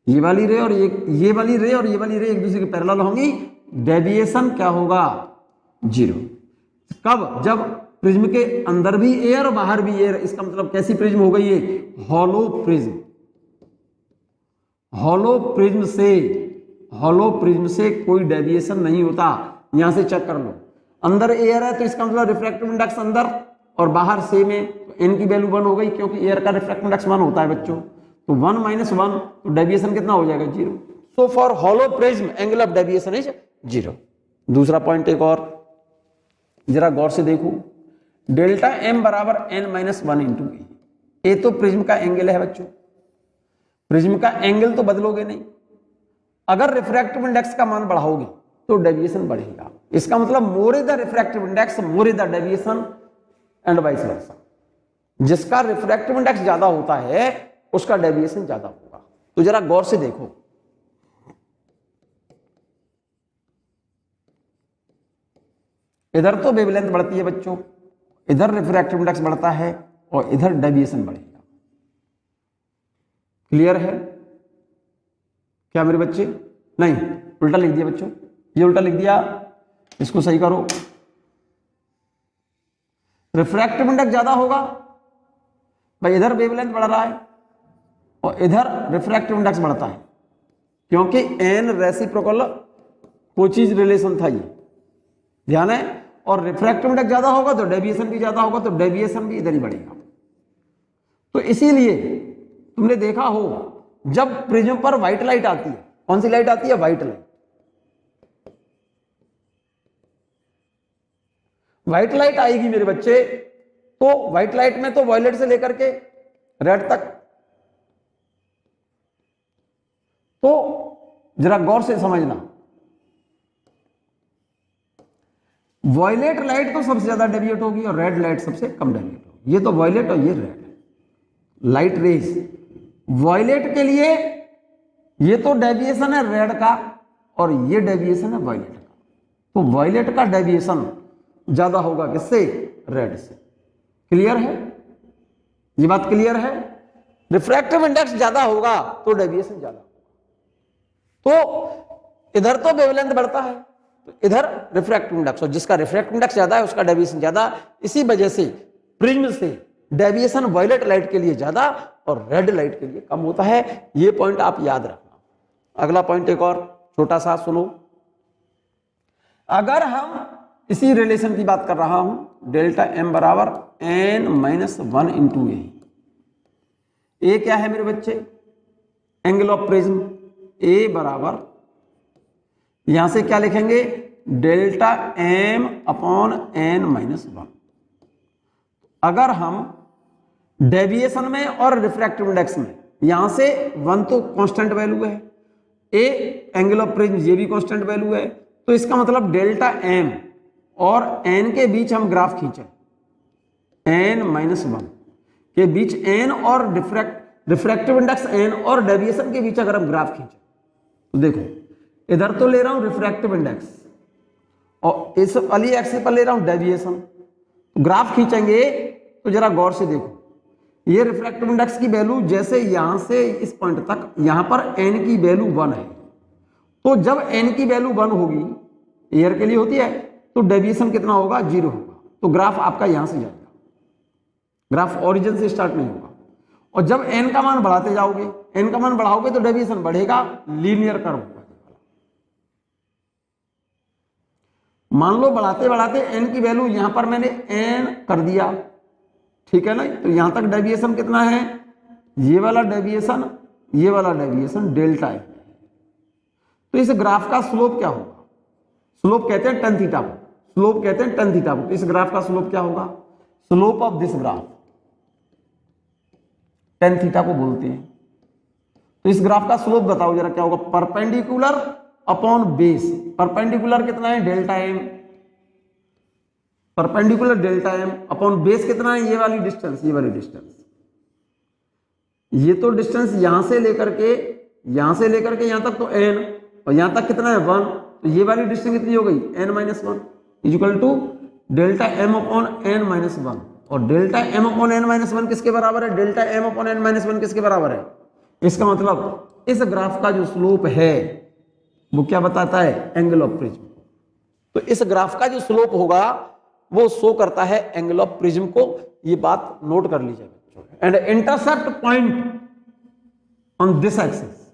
ये वाली रे और ये वाली रे और ये वाली रे एक दूसरे के पैरेलल होंगी, डेविएशन क्या होगा, 0। कब? जब प्रिज्म के अंदर भी एयर और बाहर भी एयर। इसका मतलब कैसी प्रिज्म हो गई ये, हॉलो प्रिज्म। हॉलो प्रिज्म से, हॉलो प्रिज्म से कोई डेविएशन नहीं होता। यहां से चेक कर लो, अंदर एयर है तो इसका मतलब रिफ्रैक्टिव इंडेक्स अंदर और बाहर सेम है, तो n की वैल्यू 1 हो गई, क्योंकि एयर का रिफ्रैक्टिव इंडेक्स 1 होता है बच्चों, तो 1 माइनस 1, तो डेविएशन कितना हो जाएगा, 0। So for hollow prism angle of deviation is 0। दूसरा पॉइंट एक और जरा गौर से देखो, डेल्टा एम बराबर n माइनस 1 इंटू ए। तो प्रिज्म का एंगल है बच्चों, प्रिज्म का एंगल तो बदलोगे नहीं, अगर रिफ्रैक्टिव इंडेक्स का मान बढ़ाओगे तो डेविएशन बढ़ेगा। इसका मतलब more is the refractive index more is the deviation and vice versa. जिसका रिफ्रैक्टिव इंडेक्स ज्यादा होता है उसका डेविएशन ज्यादा होगा। तो जरा गौर से देखो, इधर तो वेवलेंथ बढ़ती है बच्चों, इधर रिफ्रैक्टिव इंडेक्स बढ़ता है और इधर डेविएशन बढ़ेगा। क्लियर है क्या मेरे बच्चे? नहीं, उल्टा लिख दिया बच्चों, ये उल्टा लिख दिया, इसको सही करो। रिफ्रैक्टिव इंडेक्स ज्यादा होगा भाई, इधर वेवलेंथ बढ़ रहा है और इधर रिफ्रैक्टिव इंडेक्स बढ़ता है, क्योंकि एन रेसिप्रोकल कोचीज रिलेशन था ये, ध्यान है। और रिफ्रैक्टिव इंडेक्स ज्यादा होगा तो डेविएशन भी ज्यादा होगा, तो डेविएशन भी इधर ही बढ़ेगा। तो इसीलिए तुमने देखा हो जब प्रिज्म पर व्हाइट लाइट आती है, कौन सी लाइट आती है, व्हाइट लाइट। व्हाइट लाइट आएगी मेरे बच्चे, तो व्हाइट लाइट में तो वॉयलेट से लेकर के रेड तक, तो जरा गौर से समझना, वॉयलेट लाइट तो सबसे ज्यादा डेविएट होगी और रेड लाइट सबसे कम डेविएट होगी। ये तो वॉयलेट और ये रेड लाइट रेज। वॉयलेट के लिए ये तो डेविएशन है रेड का और ये डेविएशन है वॉयलेट का, तो वॉयलेट का डेविएशन ज्यादा होगा किससे, रेड से। क्लियर है, ये बात क्लियर है। रिफ्रैक्टिव इंडेक्स ज्यादा होगा तो डेविएशन ज्यादा होगा। तो इधर तो वेवलेंथ बढ़ता है, तो इधर रिफ्रैक्टिव इंडेक्स, और जिसका रिफ्रैक्टिव इंडेक्स ज्यादा है उसका डेविएशन ज्यादा। इसी वजह से प्रिज्म से डेविएशन वॉयलेट लाइट के लिए ज्यादा और रेड लाइट के लिए कम होता है। ये पॉइंट आप याद रखना। अगला पॉइंट एक और छोटा सा सुनो, अगर हम इसी रिलेशन की बात कर रहा हूं, डेल्टा एम बराबर n माइनस 1 इंटू ए क्या है मेरे बच्चे, एंगल ऑफ प्रिज्म। ए बराबर यहां से क्या लिखेंगे, delta M upon n minus 1। अगर हम डेविएशन में और रिफ्रैक्टिव इंडेक्स में, यहां से 1 तो कांस्टेंट वैल्यू है, ए एंगल ऑफ प्रिज्म ये भी कांस्टेंट वैल्यू है, तो इसका मतलब डेल्टा एम और n के बीच हम ग्राफ खींचे, n माइनस 1 के बीच n और रिफ्रैक्टिव इंडेक्स n और डेविएशन के बीच अगर हम ग्राफ खींचे, तो देखो इधर तो ले रहा हूं रिफ्रैक्टिव इंडेक्स और इस वाली एक्सिस पर ले रहा हूं डेविएशन। ग्राफ खींचेंगे तो जरा गौर से देखो, ये रिफ्रैक्टिव इंडेक्स की वैल्यू जैसे यहां से इस पॉइंट तक, यहां पर n की वैल्यू 1 है, तो जब n की वैल्यू 1 होगी, एयर के लिए होती है, तो डेविएशन कितना होगा? 0 होगा। तो ग्राफ आपका यहां से जाएगा, ग्राफ ओरिजिन से स्टार्ट नहीं होगा। और जब n का मान बढ़ाते जाओगे, n का मान बढ़ाओगे तो डेविएशन बढ़ेगा, लीनियर कर्व होगा। मान लो बढ़ाते बढ़ाते n की वैल्यू यहां पर मैंने n कर दिया, ठीक है ना, तो यहां तक डेविएशन कितना है? ये वाला डेविएशन, ये वाला डेविएशन डेल्टा है। तो इस ग्राफ का स्लोप क्या होगा? स्लोप कहते हैं tan थीटा को, स्लोप कहते हैं tan थीटा को। इस ग्राफ का स्लोप क्या होगा? Slope of this graph tan theta को बोलते हैं। तो इस ग्राफ का स्लोप बताओ जरा क्या होगा? Perpendicular upon base. परपेंडिकुलर कितना है? Delta M, perpendicular delta M upon base कितना है? ये वाली डिस्टेंस, ये वाली डिस्टेंस। ये तो डिस्टेंस यहां से लेकर के यहां तक तो n, और यहां तक कितना है? 1। तो ये वाली डिस्टेंस कितनी हो गई? n-1 equal to delta M upon n-1। और डेल्टा एम अपॉन n-1 किसके बराबर है? डेल्टा एम अपॉन n-1 किसके बराबर है? इसका मतलब इस ग्राफ का जो स्लोप है वो क्या बताता है? Angle of prism. तो इस ग्राफ का जो स्लोप होगा वो शो करता है एंगल ऑफ प्रिज्म को। ये बात नोट कर लीजिए बच्चों। And intercept point on this axis,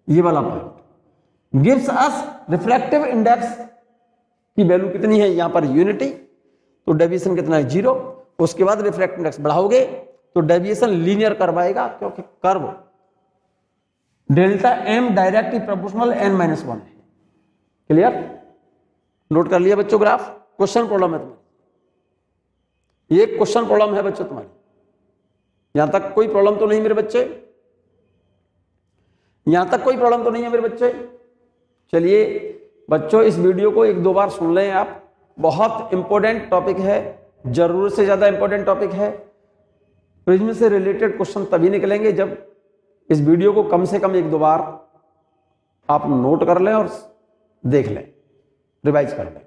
ये वाला point gives us refractive index की वैल्यू कितनी है? यहां पर यूनिटी, तो डेविएशन कितना है? 0। उसके बाद रिफ्रैक्टिव इंडेक्स बढ़ाओगे तो डेविएशन लीनियर कर्व आएगा, क्योंकि curve delta M directly proportional n-1 है। क्लियर? नोट कर लिया बच्चों ग्राफ? क्वेश्चन प्रॉब्लम है तुम्हारी, ये क्वेश्चन प्रॉब्लम है बच्चों तुम्हारी। यहां तक कोई प्रॉब्लम तो नहीं मेरे बच्चे? यहां तक कोई प्रॉब्लम तो नहीं है मेरे बच्चे? चलिए बच्चों, इस वीडियो को 1-2 बार सुन लें आप। बहुत इंपॉर्टेंट टॉपिक है, जरूरत से ज्यादा इंपॉर्टेंट टॉपिक है। प्रिज्म से रिलेटेड क्वेश्चन तभी निकलेंगे जब इस वीडियो को कम से कम 1-2 बार आप नोट कर लें और देख लें, रिवाइज कर लें।